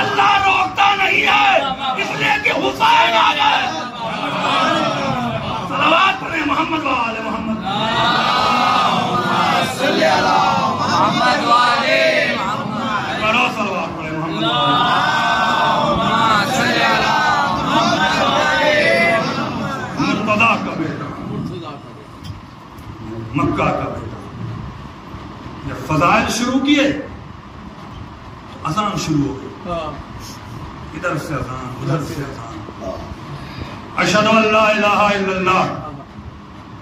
اللہ روکتا نہیں ہے اس لیے کہ حسین آ گئے۔ صلوات پڑھیں محمد و آل محمد، صلی اللہ محمد و آل محمد، کرو صلوات پڑھیں محمد و آل صلی اللہ محمد و آل محمد۔ مرتضیٰ کا بیٹا، مکہ کا بیٹا، جب فضائل شروع کیے اذان شروع ہو گئی، ادھر سے اذان ادھر سے اذان، اشہد ان لا الہ الا اللہ،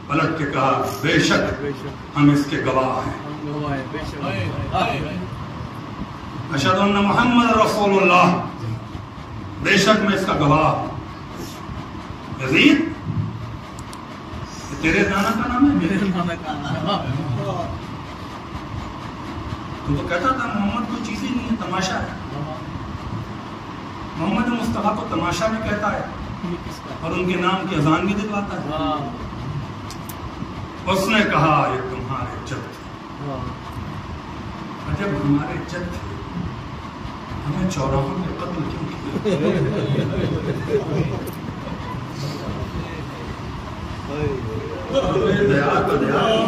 پلٹ کے کہا بے شک ہم اس کے گواہ ہیں، اشہد ان محمد رسول اللہ، بے شک میں اس کا گواہ ہوں۔ یزید تیرے نانا کا نام ہے، میرے نانا کا نام، تو کہتا تھا محمد کوئی چیز ہی نہیں ہے، تماشا ہے، محمد مصطفیٰ کو تماشا بھی کہتا ہے اور ان کے نام کی اذان بھی دلواتا ہے۔ اس نے کہا یہ تمہارے جد تھے، جب ہمارے جد تھے ہمیں چوراہوں میں قتل کیوں کیا؟ دیار کا دیار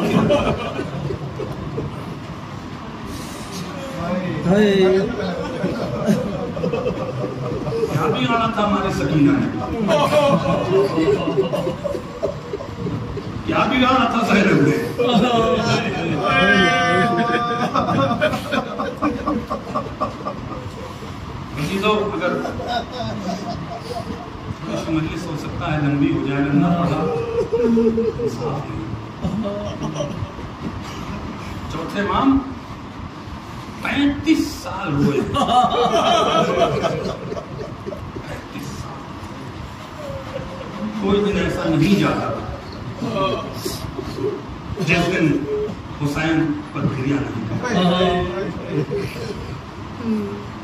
کیا بھی آنا تھا ہماری سکینہ نے، کیا بھی آنا تھا زینب نے. عزیزو اگر مجلس ہو سکتا ہے لمبی ہو جائے، نہ پڑھا صاف نہیں. چوتھے امام 35 سال ہوئے. 35 سال کوئی دن ایسا نہیں جاتا جس دن حسین پر گریا نہیں.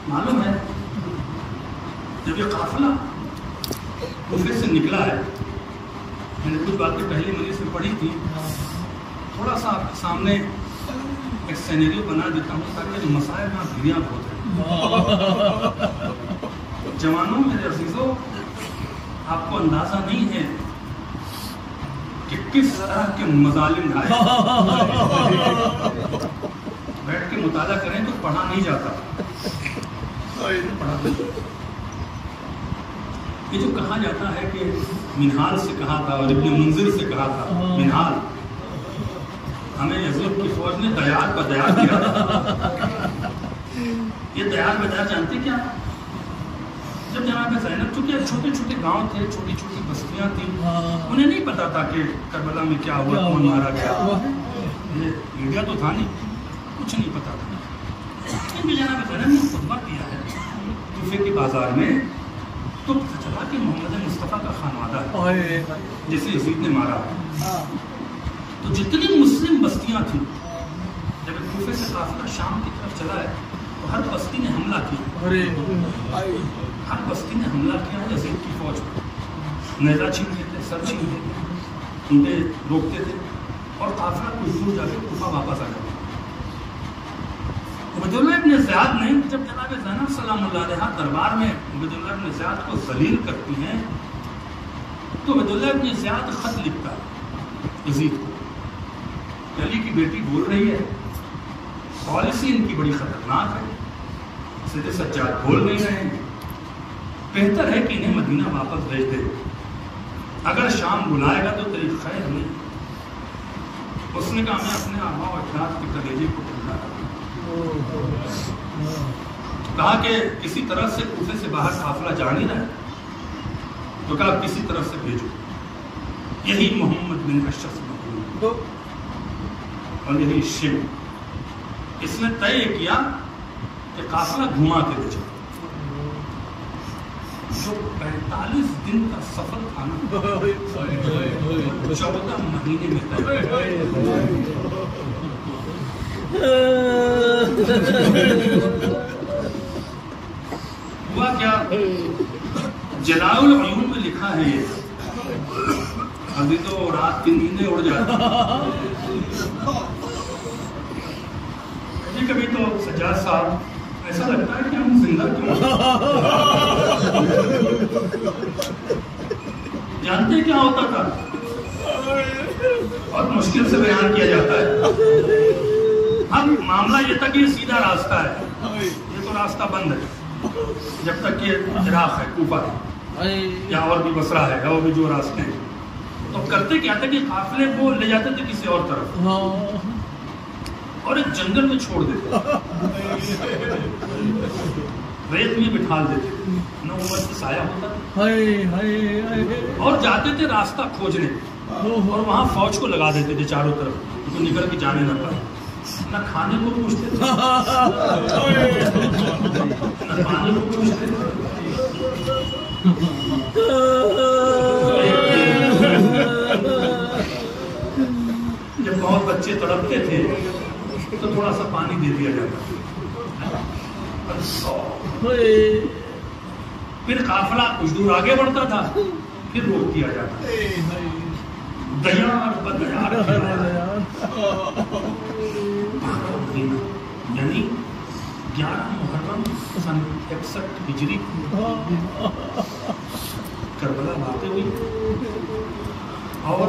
معلوم ہے جب یہ قافلہ کوفے سے نکلا ہے، میں نے کچھ باتیں پہلی مجلس میں پڑھی تھی، تھوڑا سا آپ کے سامنے ایک سینیریو بنا دیتا ہوں تاکہ مسائل میں گھریاں بہت ہیں. جوانوں میرے عزیزوں، آپ کو اندازہ نہیں ہے کہ کس طرح کے مظالم آئے. بیٹھ کے مطالعہ کریں تو پڑھا نہیں جاتا. یہ جو کہا جاتا ہے کہ منہال سے کہا تھا اور ابن منذر سے کہا تھا، منہال ہمیں یزید کی فوج نے دیار کا دیار کیا. یہ دیار بدار جانتے کیا؟ جب جناب زینب، چونکہ چھوٹے چھوٹے گاؤں تھے، چھوٹی چھوٹی بستیاں تھیں، انہیں نہیں پتا تھا کہ کربلا میں کیا ہوا، کون مارا گیا. یہ میڈیا تو تھا نہیں، کچھ نہیں پتا تھا. لیکن جناب زینب نے خطبہ دیا ہے کوفے کے بازار میں، تو پتہ چلا کہ محمد مصطفیٰ کا خانوادہ ہے جسے یزید نے مارا. تو جتنی مسلم بستیاں تھیں، جب کوفے سے قافلہ شام کی طرف چلا ہے تو ہر بستی نے حملہ کیا. ہر بستی نے حملہ کیا یزید کی فوج پر. نیزہ چھینتے تھے، سر چھینتے تھے، انہیں روکتے تھے اور قافلہ کچھ دور جا کے کوفہ واپس آ جاتا. عبیداللہ ابن زیاد نے جب جناب زینب سلام اللہ علیہا دربار میں عبیداللہ ابن زیاد کو ذلیل کرتی ہیں تو عبیداللہ ابن زیاد خط لکھتا ہے یزید کو، علی کی بیٹی بول رہی ہے، پالیسی ان کی بڑی خطرناک ہے، سیدھے سجاد بول نہیں رہے ہیں، بہتر ہے کہ انہیں مدینہ واپس بھیج دے، اگر شام بلائے گا تو تیری خیر نہیں. اس نے کہا میں اپنے آبا و اجداد کے کلیجے کو ٹھنڈا کروں. کہا کہ کسی طرح سے کوفے سے باہر قافلہ جا نہیں رہا، تو کہا کسی طرح سے بھیجو. یہی محمد بن اشرف اور یہی شیو. اس نے طے کیا کہ قافلہ گھما کے لے جاؤ. جو 45 دن کا سفر تھا نا، 14 مہینے میں طے. ہوا کیا؟ جلال العیون میں لکھا ہے یہ، ابھی تو رات کی نیندیں اڑ جاتی. کبھی تو سجاد صاحب ایسا لگتا ہے کہ ہم زندہ کیوں. جانتے کیا ہوتا تھا؟ بہت مشکل سے بیان کیا جاتا ہے. اب معاملہ یہ تھا کہ یہ سیدھا راستہ ہے، یہ تو راستہ بند ہے جب تک یہ عراق ہے، کوفہ ہے یا اور بھی بصرہ ہے اور بھی جو راستے ہیں. تو کرتے کیا تھا کہ قافلے کو لے جاتے تھے کسی اور طرف اور ایک جنگل میں چھوڑ دیتے، ریت میں بٹھال دیتے، نہ عمر سے سایہ ہوتا اور جاتے تھے راستہ کھوجنے اور وہاں فوج کو لگا دیتے تھے چاروں طرف، تو نکل کے جانے نہ پائے. نہ کھانے کو پوچھتے تھے، نہ کھانے کو پوچھتے تھے. جب بہت بچے تڑپتے تھے تو تھوڑا سا پانی دے دیا جاتا تھا. پھر قافلہ کچھ دور آگے بڑھتا تھا، پھر روک دیا جاتا. دیار بدیار یعنی 11 محرم سن 61 ہجری کربلا باتیں ہوئی اور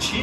6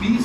20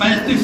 35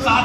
7